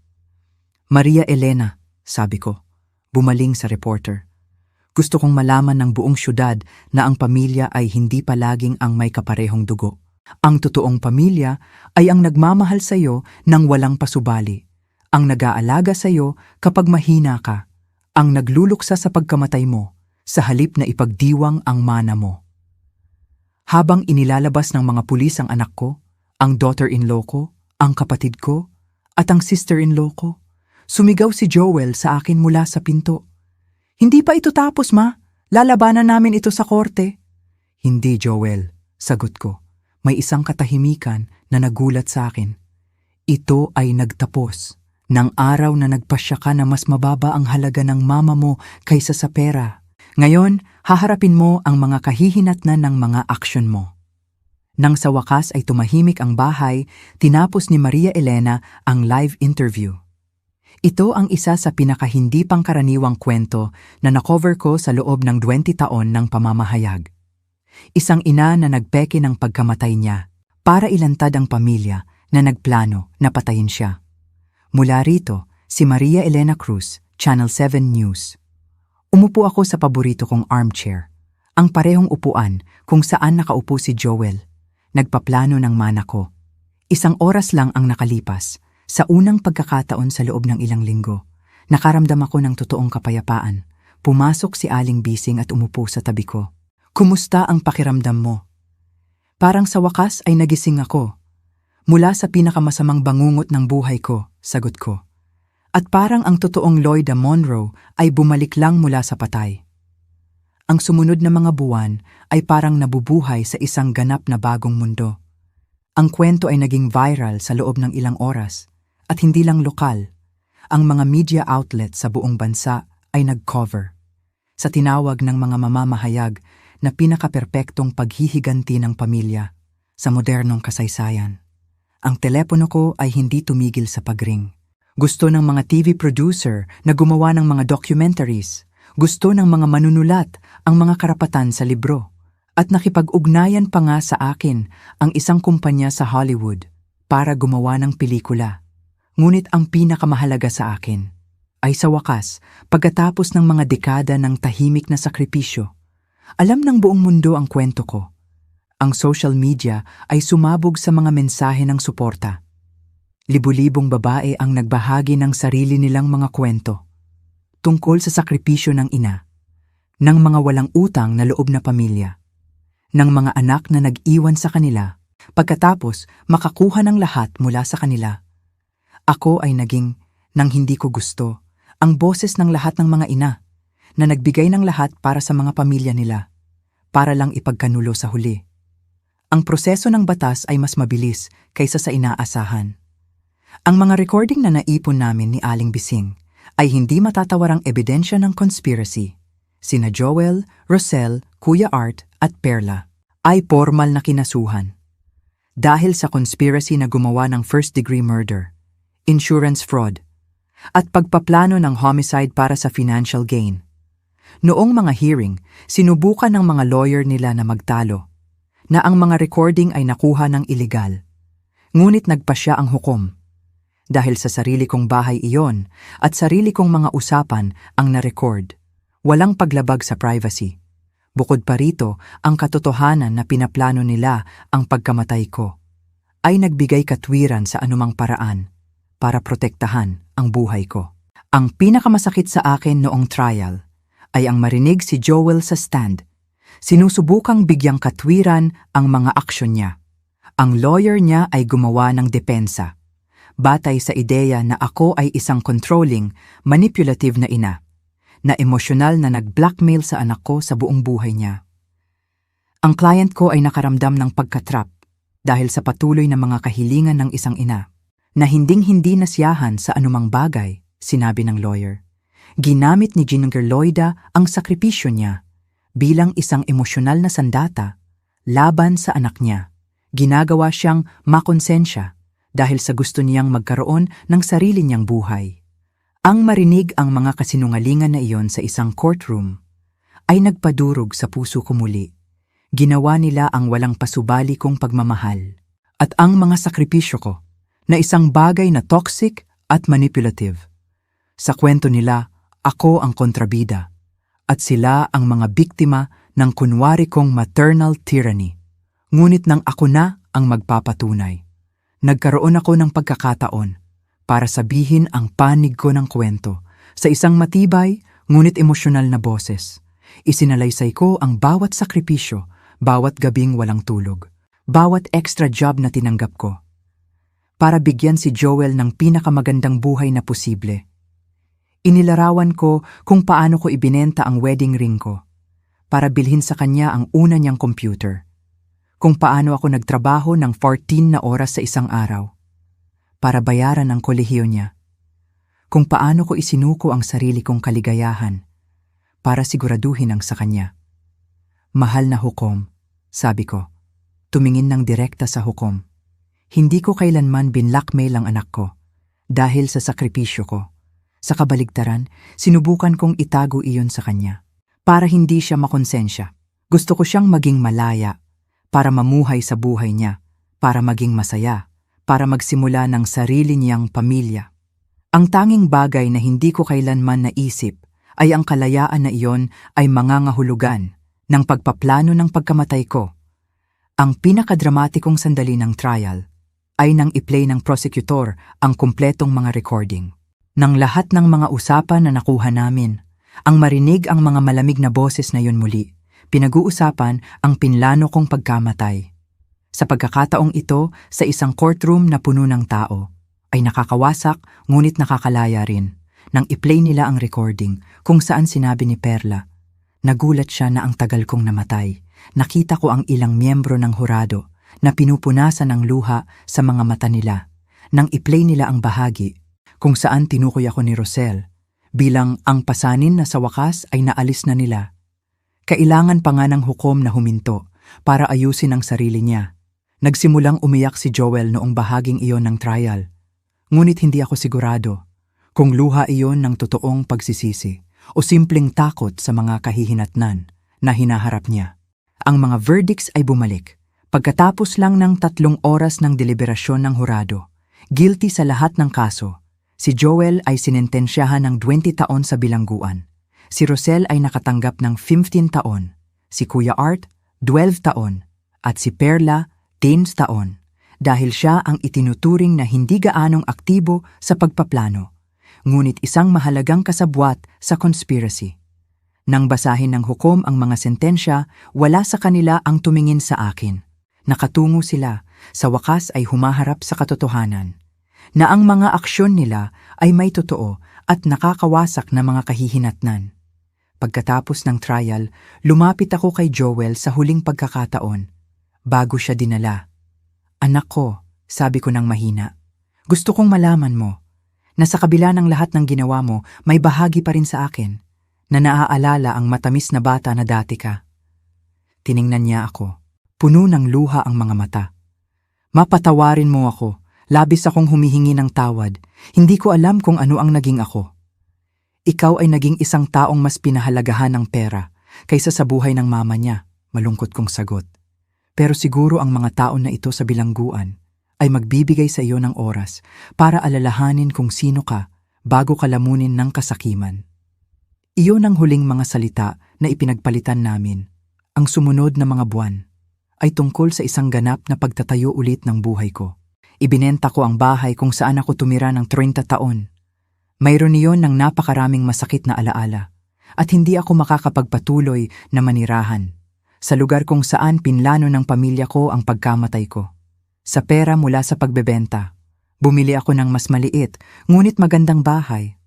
Maria Elena, sabi ko, bumaling sa reporter. Gusto kong malaman ng buong syudad na ang pamilya ay hindi palaging ang may kaparehong dugo. Ang totoong pamilya ay ang nagmamahal sa iyo nang walang pasubali, ang nag-aalaga sa iyo kapag mahina ka, ang nagluluksa sa pagkamatay mo, sa halip na ipagdiwang ang mana mo. Habang inilalabas ng mga pulis ang anak ko, ang daughter-in-law ko, ang kapatid ko, at ang sister-in-law ko, sumigaw si Joel sa akin mula sa pinto. Hindi pa ito tapos, ma. Lalabanan namin ito sa korte. Hindi, Joel, sagot ko. May isang katahimikan na nagulat sa akin. Ito ay nagtapos ng araw na nagpasya ka na mas mababa ang halaga ng mama mo kaysa sa pera. Ngayon, haharapin mo ang mga kahihinatnan ng mga aksyon mo. Nang sa wakas ay tumahimik ang bahay, tinapos ni Maria Elena ang live interview. Ito ang isa sa pinakahindi pangkaraniwang kwento na nakover ko sa loob ng 20 taon ng pamamahayag. Isang ina na nagpeke ng pagkamatay niya para ilantad ang pamilya na nagplano na patayin siya. Mula rito, si Maria Elena Cruz, Channel 7 News. Umupo ako sa paborito kong armchair, ang parehong upuan kung saan nakaupo si Joel. Nagpaplano ng mana ko. 1 oras lang ang nakalipas. Sa unang pagkakataon sa loob ng ilang linggo, nakaramdam ako ng totoong kapayapaan. Pumasok si Aling Bising at umupo sa tabi ko. Kumusta ang pakiramdam mo? Parang sa wakas ay nagising ako. Mula sa pinakamasamang bangungot ng buhay ko, sagot ko. At parang ang totoong Loida Monroe ay bumalik lang mula sa patay. Ang sumunod na mga buwan ay parang nabubuhay sa isang ganap na bagong mundo. Ang kwento ay naging viral sa loob ng ilang oras. At hindi lang lokal, ang mga media outlet sa buong bansa ay nag-cover. Sa tinawag ng mga mamamahayag na pinakaperpektong paghihiganti ng pamilya sa modernong kasaysayan. Ang telepono ko ay hindi tumigil sa pagring. Gusto ng mga TV producer na gumawa ng mga documentaries. Gusto ng mga manunulat ang mga karapatan sa libro. At nakipag-ugnayan pa nga sa akin ang isang kumpanya sa Hollywood para gumawa ng pelikula. Ngunit ang pinakamahalaga sa akin ay sa wakas, pagkatapos ng mga dekada ng tahimik na sakripisyo, alam ng buong mundo ang kwento ko. Ang social media ay sumabog sa mga mensahe ng suporta. Libu-libong babae ang nagbahagi ng sarili nilang mga kwento tungkol sa sakripisyo ng ina, ng mga walang utang na loob na pamilya, ng mga anak na nag-iwan sa kanila pagkatapos makakuha ng lahat mula sa kanila. Ako ay naging, nang hindi ko gusto, ang boses ng lahat ng mga ina na nagbigay ng lahat para sa mga pamilya nila, para lang ipagkanulo sa huli. Ang proseso ng batas ay mas mabilis kaysa sa inaasahan. Ang mga recording na naipon namin ni Aling Bising ay hindi matatawarang ebidensya ng conspiracy. Sina Joel, Rosel, Kuya Art at Perla ay formal na kinasuhan. Dahil sa conspiracy na gumawa ng first-degree murder, insurance fraud, at pagpaplano ng homicide para sa financial gain. Noong mga hearing, sinubukan ng mga lawyer nila na magtalo, na ang mga recording ay nakuha ng iligal. Ngunit nagpasya ang hukom. Dahil sa sarili kong bahay iyon at sarili kong mga usapan ang na-record, walang paglabag sa privacy. Bukod pa rito, ang katotohanan na pinaplano nila ang pagkamatay ko ay nagbigay katwiran sa anumang paraan para protektahan ang buhay ko. Ang pinakamasakit sa akin noong trial ay ang marinig si Joel sa stand. Sinusubukang bigyang katwiran ang mga aksyon niya. Ang lawyer niya ay gumawa ng depensa, batay sa ideya na ako ay isang controlling, manipulative na ina, na emosyonal na nag-blackmail sa anak ko sa buong buhay niya. Ang client ko ay nakaramdam ng pagkatrap dahil sa patuloy na mga kahilingan ng isang ina, na hinding-hindi nasiyahan sa anumang bagay, sinabi ng lawyer. Ginamit ni Ginger Loida ang sakripisyo niya bilang isang emosyonal na sandata laban sa anak niya. Ginagawa siyang makonsensya dahil sa gusto niyang magkaroon ng sarili niyang buhay. Ang marinig ang mga kasinungalingan na iyon sa isang courtroom ay nagpadurog sa puso ko muli. Ginawa nila ang walang pasubali kong pagmamahal At ang mga sakripisyo ko, na isang bagay na toxic at manipulative. Sa kwento nila, ako ang kontrabida, at sila ang mga biktima ng kunwari kong maternal tyranny. Ngunit nang ako na ang magpapatunay, nagkaroon ako ng pagkakataon para sabihin ang panig ko ng kwento sa isang matibay ngunit emosyonal na boses. Isinalaysay ko ang bawat sakripisyo, bawat gabing walang tulog, bawat extra job na tinanggap ko, para bigyan si Joel ng pinakamagandang buhay na posible. Inilarawan ko kung paano ko ibinenta ang wedding ring ko para bilhin sa kanya ang una niyang computer. Kung paano ako nagtrabaho ng 14 na oras sa isang araw para bayaran ang kolehiyo niya. Kung paano ko isinuko ang sarili kong kaligayahan para siguraduhin ang sa kanya. Mahal na hukom, sabi ko, tumingin ng direkta sa hukom. Hindi ko kailanman binlockmail ang anak ko dahil sa sakripisyo ko. Sa kabaligtaran, sinubukan kong itago iyon sa kanya para hindi siya makonsensya. Gusto ko siyang maging malaya para mamuhay sa buhay niya, para maging masaya, para magsimula ng sarili niyang pamilya. Ang tanging bagay na hindi ko kailanman naisip ay ang kalayaan na iyon ay mangangahulugan ng pagpaplano ng pagkamatay ko. Ang pinakadramatikong sandali ng trial ay nang i-play ng prosecutor ang kumpletong mga recording. Nang lahat ng mga usapan na nakuha namin, ang marinig ang mga malamig na boses na yun muli, pinag-uusapan ang pinlano kong pagkamatay. Sa pagkakataong ito, sa isang courtroom na puno ng tao, ay nakakawasak ngunit nakakalaya rin. Nang i-play nila ang recording kung saan sinabi ni Perla, nagulat siya na ang tagal kong namatay. Nakita ko ang ilang miyembro ng hurado na pinupunasan ng luha sa mga mata nila. Nang i-play nila ang bahagi kung saan tinukoy ako ni Rosel bilang ang pasanin na sa wakas ay naalis na nila. Kailangan pa nga ng hukom na huminto para ayusin ang sarili niya. Nagsimulang umiyak si Joel noong bahaging iyon ng trial. Ngunit hindi ako sigurado kung luha iyon ng totoong pagsisisi o simpleng takot sa mga kahihinatnan na hinaharap niya. Ang mga verdicts ay bumalik. Pagkatapos lang ng 3 oras ng deliberasyon ng hurado, guilty sa lahat ng kaso, si Joel ay sinentensyahan ng 20 taon sa bilangguan. Si Rosel ay nakatanggap ng 15 taon, si Kuya Art 12 taon, at si Perla 10 taon, dahil siya ang itinuturing na hindi gaanong aktibo sa pagpaplano, ngunit isang mahalagang kasabwat sa conspiracy. Nang basahin ng hukom ang mga sentensya, wala sa kanila ang tumingin sa akin. Nakatungo sila, sa wakas ay humaharap sa katotohanan, na ang mga aksyon nila ay may totoo at nakakawasak na mga kahihinatnan. Pagkatapos ng trial, lumapit ako kay Joel sa huling pagkakataon, bago siya dinala. Anak ko, sabi ko ng mahina, gusto kong malaman mo, na sa kabila ng lahat ng ginawa mo, may bahagi pa rin sa akin, na naaalala ang matamis na bata na dati ka. Tiningnan niya ako. Puno ng luha ang mga mata. Mapatawarin mo ako, labis akong humihingi ng tawad. Hindi ko alam kung ano ang naging ako. Ikaw ay naging isang taong mas pinahalagahan ng pera kaysa sa buhay ng mama niya, malungkot kong sagot. Pero siguro ang mga tao na ito sa bilangguan ay magbibigay sa iyo ng oras para alalahanin kung sino ka bago ka lamunin ng kasakiman. Iyon ang huling mga salita na ipinagpalitan namin. Ang sumunod na mga buwan ay tungkol sa isang ganap na pagtatayo ulit ng buhay ko. Ibinenta ko ang bahay kung saan ako tumira ng 30 taon. Mayroon iyon ng napakaraming masakit na alaala at hindi ako makakapagpatuloy na manirahan sa lugar kung saan pinlano ng pamilya ko ang pagkamatay ko. Sa pera mula sa pagbebenta, bumili ako ng mas maliit ngunit magandang bahay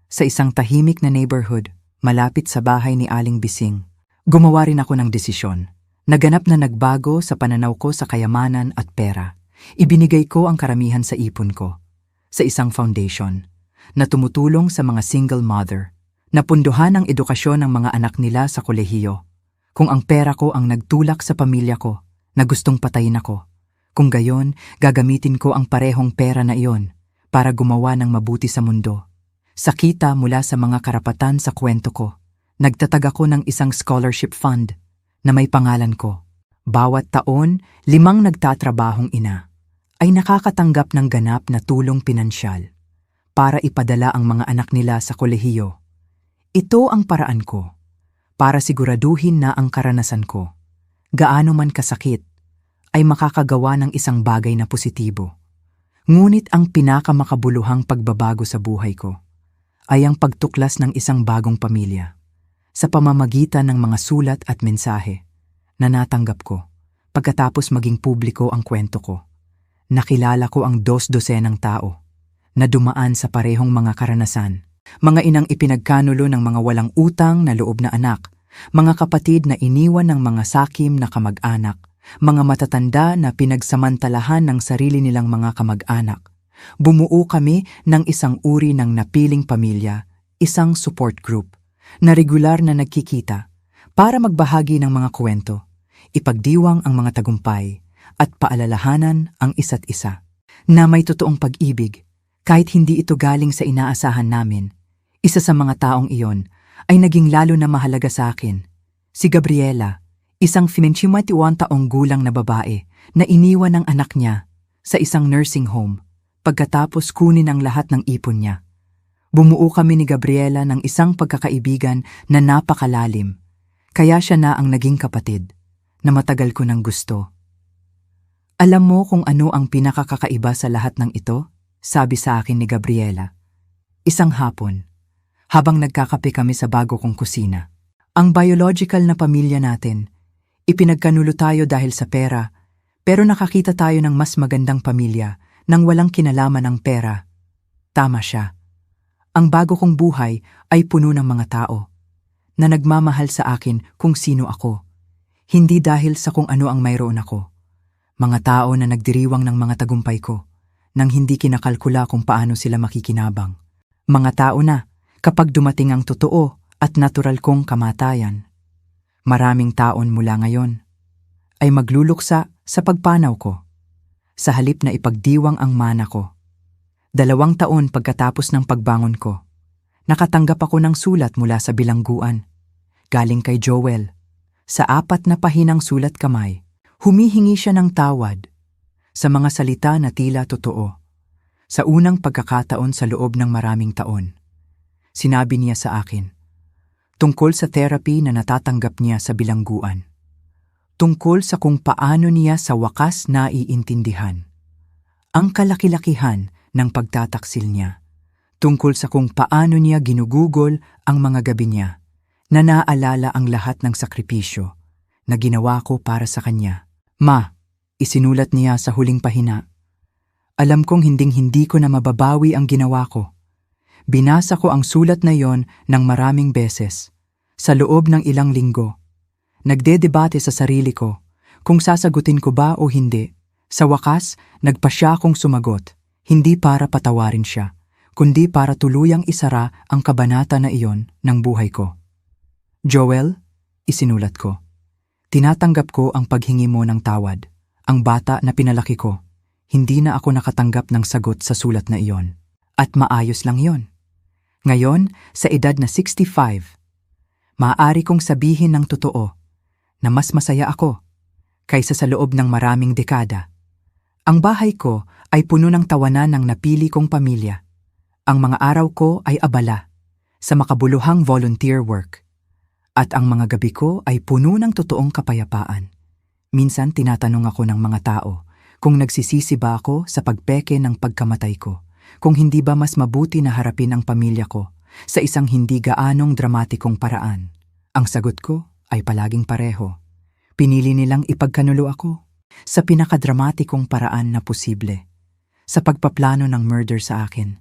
sa isang tahimik na neighborhood malapit sa bahay ni Aling Bising. Gumawa rin ako ng desisyon. Naganap na nagbago sa pananaw ko sa kayamanan at pera. Ibinigay ko ang karamihan sa ipon ko sa isang foundation na tumutulong sa mga single mother. Napunduhan ang edukasyon ng mga anak nila sa kolehiyo. Kung ang pera ko ang nagtulak sa pamilya ko na gustong patayin ako, kung gayon, gagamitin ko ang parehong pera na iyon para gumawa ng mabuti sa mundo. Sa kita mula sa mga karapatan sa kwento ko, nagtatag ako ng isang scholarship fund na may pangalan ko. Bawat taon, 5 nagtatrabahong ina ay nakakatanggap ng ganap na tulong pinansyal para ipadala ang mga anak nila sa kolehiyo. Ito ang paraan ko para siguraduhin na ang karanasan ko, gaano man kasakit, ay makakagawa ng isang bagay na positibo. Ngunit ang pinakamakabuluhang pagbabago sa buhay ko ay ang pagtuklas ng isang bagong pamilya sa pamamagitan ng mga sulat at mensahe na natanggap ko pagkatapos maging publiko ang kwento ko. Nakilala ko ang 2 dosenang tao na dumaan sa parehong mga karanasan. Mga inang ipinagkanulo ng mga walang utang na loob na anak, mga kapatid na iniwan ng mga sakim na kamag-anak, mga matatanda na pinagsamantalahan ng sarili nilang mga kamag-anak. Bumuo kami ng isang uri ng napiling pamilya, isang support group, na regular na nagkikita para magbahagi ng mga kwento, ipagdiwang ang mga tagumpay, at paalalahanan ang isa't isa na may totoong pag-ibig. Kahit hindi ito galing sa inaasahan namin, isa sa mga taong iyon ay naging lalo na mahalaga sa akin. Si Gabriela, isang 51 taong gulang na babae na iniwan ng anak niya sa isang nursing home pagkatapos kunin ang lahat ng ipon niya. Bumuo kami ni Gabriela ng isang pagkakaibigan na napakalalim, kaya siya na ang naging kapatid na matagal ko nang gusto. Alam mo kung ano ang pinakakakaiba sa lahat ng ito? Sabi sa akin ni Gabriela. Isang hapon, habang nagkakape kami sa bago kong kusina. Ang biological na pamilya natin, ipinagkanulo tayo dahil sa pera, pero nakakita tayo ng mas magandang pamilya nang walang kinalaman ng pera. Tama siya. Ang bago kong buhay ay puno ng mga tao na nagmamahal sa akin kung sino ako, hindi dahil sa kung ano ang mayroon ako. Mga tao na nagdiriwang ng mga tagumpay ko, nang hindi kinakalkula kung paano sila makikinabang. Mga tao na, kapag dumating ang totoo at natural kong kamatayan, maraming taon mula ngayon ay magluluksa sa pagpanaw ko, sa halip na ipagdiwang ang mana ko. 2 taon pagkatapos ng pagbangon ko, nakatanggap ako ng sulat mula sa bilangguan. Galing kay Joel. Sa 4 na pahinang sulat kamay, humihingi siya ng tawad sa mga salita na tila totoo. Sa unang pagkakataon sa loob ng maraming taon, sinabi niya sa akin, tungkol sa therapy na natatanggap niya sa bilangguan. Tungkol sa kung paano niya sa wakas naiintindihan ang kalaki-lakihan ng pagtataksil niya. Tungkol sa kung paano niya ginugugol ang mga gabi niya na naalala ang lahat ng sakripisyo na ginawa ko para sa kanya. Ma, isinulat niya sa huling pahina. Alam kong hinding-hindi ko na mababawi ang ginawa ko. Binasa ko ang sulat na yon ng maraming beses, sa loob ng ilang linggo. Nagdedebate sa sarili ko kung sasagutin ko ba o hindi. Sa wakas, nagpa siya akong sumagot, hindi para patawarin siya, kundi para tuluyang isara ang kabanata na iyon ng buhay ko. Joel, isinulat ko, tinatanggap ko ang paghingi mo ng tawad. Ang bata na pinalaki ko, hindi na ako nakatanggap ng sagot sa sulat na iyon. At maayos lang yon. Ngayon, sa edad na 65, maaari kong sabihin ng totoo na mas masaya ako kaysa sa loob ng maraming dekada. Ang bahay ko ay puno ng tawanan ng napili kong pamilya. Ang mga araw ko ay abala sa makabuluhang volunteer work. At ang mga gabi ko ay puno ng totoong kapayapaan. Minsan tinatanong ako ng mga tao kung nagsisisi ba ako sa pagpeke ng pagkamatay ko, kung hindi ba mas mabuti na harapin ang pamilya ko sa isang hindi gaanong dramatikong paraan. Ang sagot ko ay palaging pareho. Pinili nilang ipagkanulo ako sa pinakadramatikong paraan na posible. Sa pagpaplano ng murder sa akin,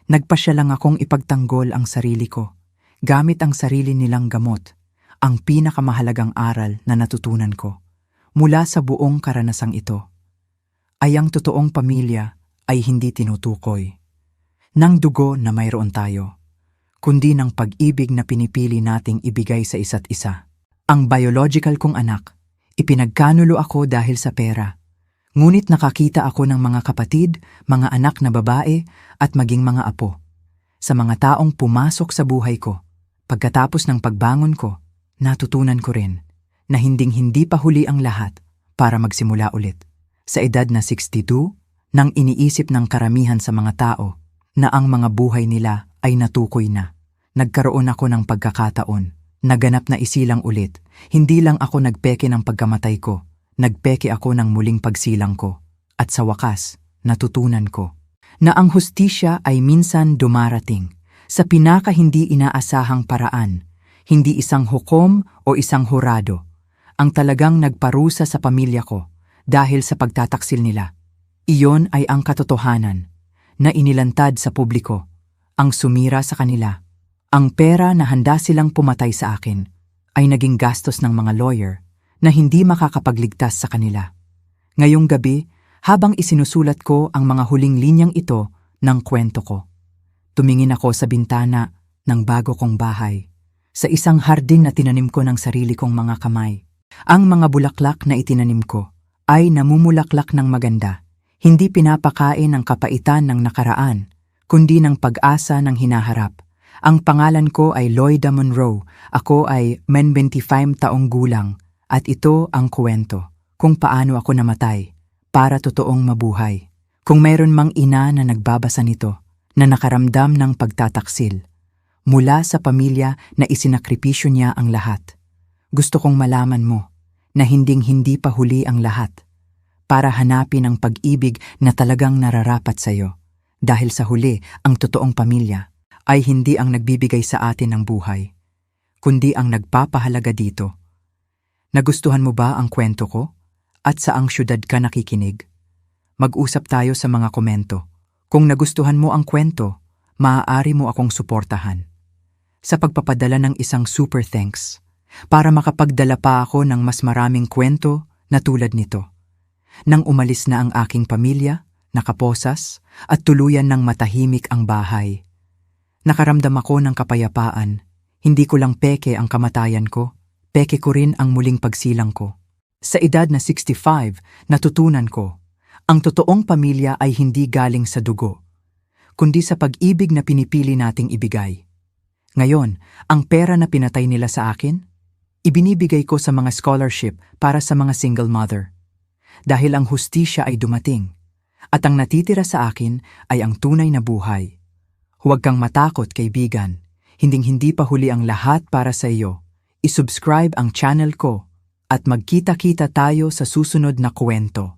nagpasya lang akong ipagtanggol ang sarili ko, gamit ang sarili nilang gamot, ang pinakamahalagang aral na natutunan ko mula sa buong karanasang ito ay ang totoong pamilya ay hindi tinutukoy ng dugo na mayroon tayo, kundi ng pag-ibig na pinipili nating ibigay sa isa't isa. Ang biological kong anak, ipinagkanulo ako dahil sa pera. Ngunit nakakita ako ng mga kapatid, mga anak na babae at maging mga apo. Sa mga taong pumasok sa buhay ko, pagkatapos ng pagbangon ko, natutunan ko rin na hinding-hindi pa huli ang lahat para magsimula ulit. Sa edad na 62, nang iniisip ng karamihan sa mga tao na ang mga buhay nila ay natukoy na. Nagkaroon ako ng pagkakataon, naganap na isilang ulit. Hindi lang ako nagpeke ng pagkamatay ko, nagpeke ako ng muling pagsilang ko. At sa wakas, natutunan ko na ang hustisya ay minsan dumarating sa pinaka hindi inaasahang paraan, hindi isang hukom o isang hurado ang talagang nagparusa sa pamilya ko dahil sa pagtataksil nila. Iyon ay ang katotohanan na inilantad sa publiko, ang sumira sa kanila. Ang pera na handa silang pumatay sa akin ay naging gastos ng mga lawyer na hindi makakapagligtas sa kanila. Ngayong gabi, habang isinusulat ko ang mga huling linyang ito ng kwento ko, tumingin ako sa bintana ng bago kong bahay, sa isang hardin na tinanim ko ng sarili kong mga kamay. Ang mga bulaklak na itinanim ko ay namumulaklak ng maganda. Hindi pinapakain ng kapaitan ng nakaraan, kundi ng pag-asa ng hinaharap. Ang pangalan ko ay Loida Monroe. Ako ay 25 taong gulang at ito ang kwento kung paano ako namatay para totoong mabuhay. Kung mayroon mang ina na nagbabasa nito, na nakaramdam ng pagtataksil, mula sa pamilya na isinakripisyo niya ang lahat, gusto kong malaman mo na hinding-hindi pa huli ang lahat para hanapin ang pag-ibig na talagang nararapat sa iyo. Dahil sa huli, ang totoong pamilya ay hindi ang nagbibigay sa atin ng buhay, kundi ang nagpapahalaga dito. Nagustuhan mo ba ang kwento ko? At saang syudad ka nakikinig? Mag-usap tayo sa mga komento. Kung nagustuhan mo ang kwento, maaari mo akong suportahan sa pagpapadala ng isang super thanks para makapagdala pa ako ng mas maraming kwento na tulad nito. Nang umalis na ang aking pamilya, nakaposas at tuluyan ng matahimik ang bahay, nakaramdam ako ng kapayapaan. Hindi ko lang peke ang kamatayan ko, peke ko rin ang muling pagsilang ko. Sa edad na 65, natutunan ko, ang totoong pamilya ay hindi galing sa dugo, kundi sa pag-ibig na pinipili nating ibigay. Ngayon, ang pera na pinatay nila sa akin, ibinibigay ko sa mga scholarship para sa mga single mother. Dahil ang hustisya ay dumating, at ang natitira sa akin ay ang tunay na buhay. Huwag kang matakot, kaibigan. Hinding-hindi pa huli ang lahat para sa iyo. I-subscribe ang channel ko at magkita-kita tayo sa susunod na kwento.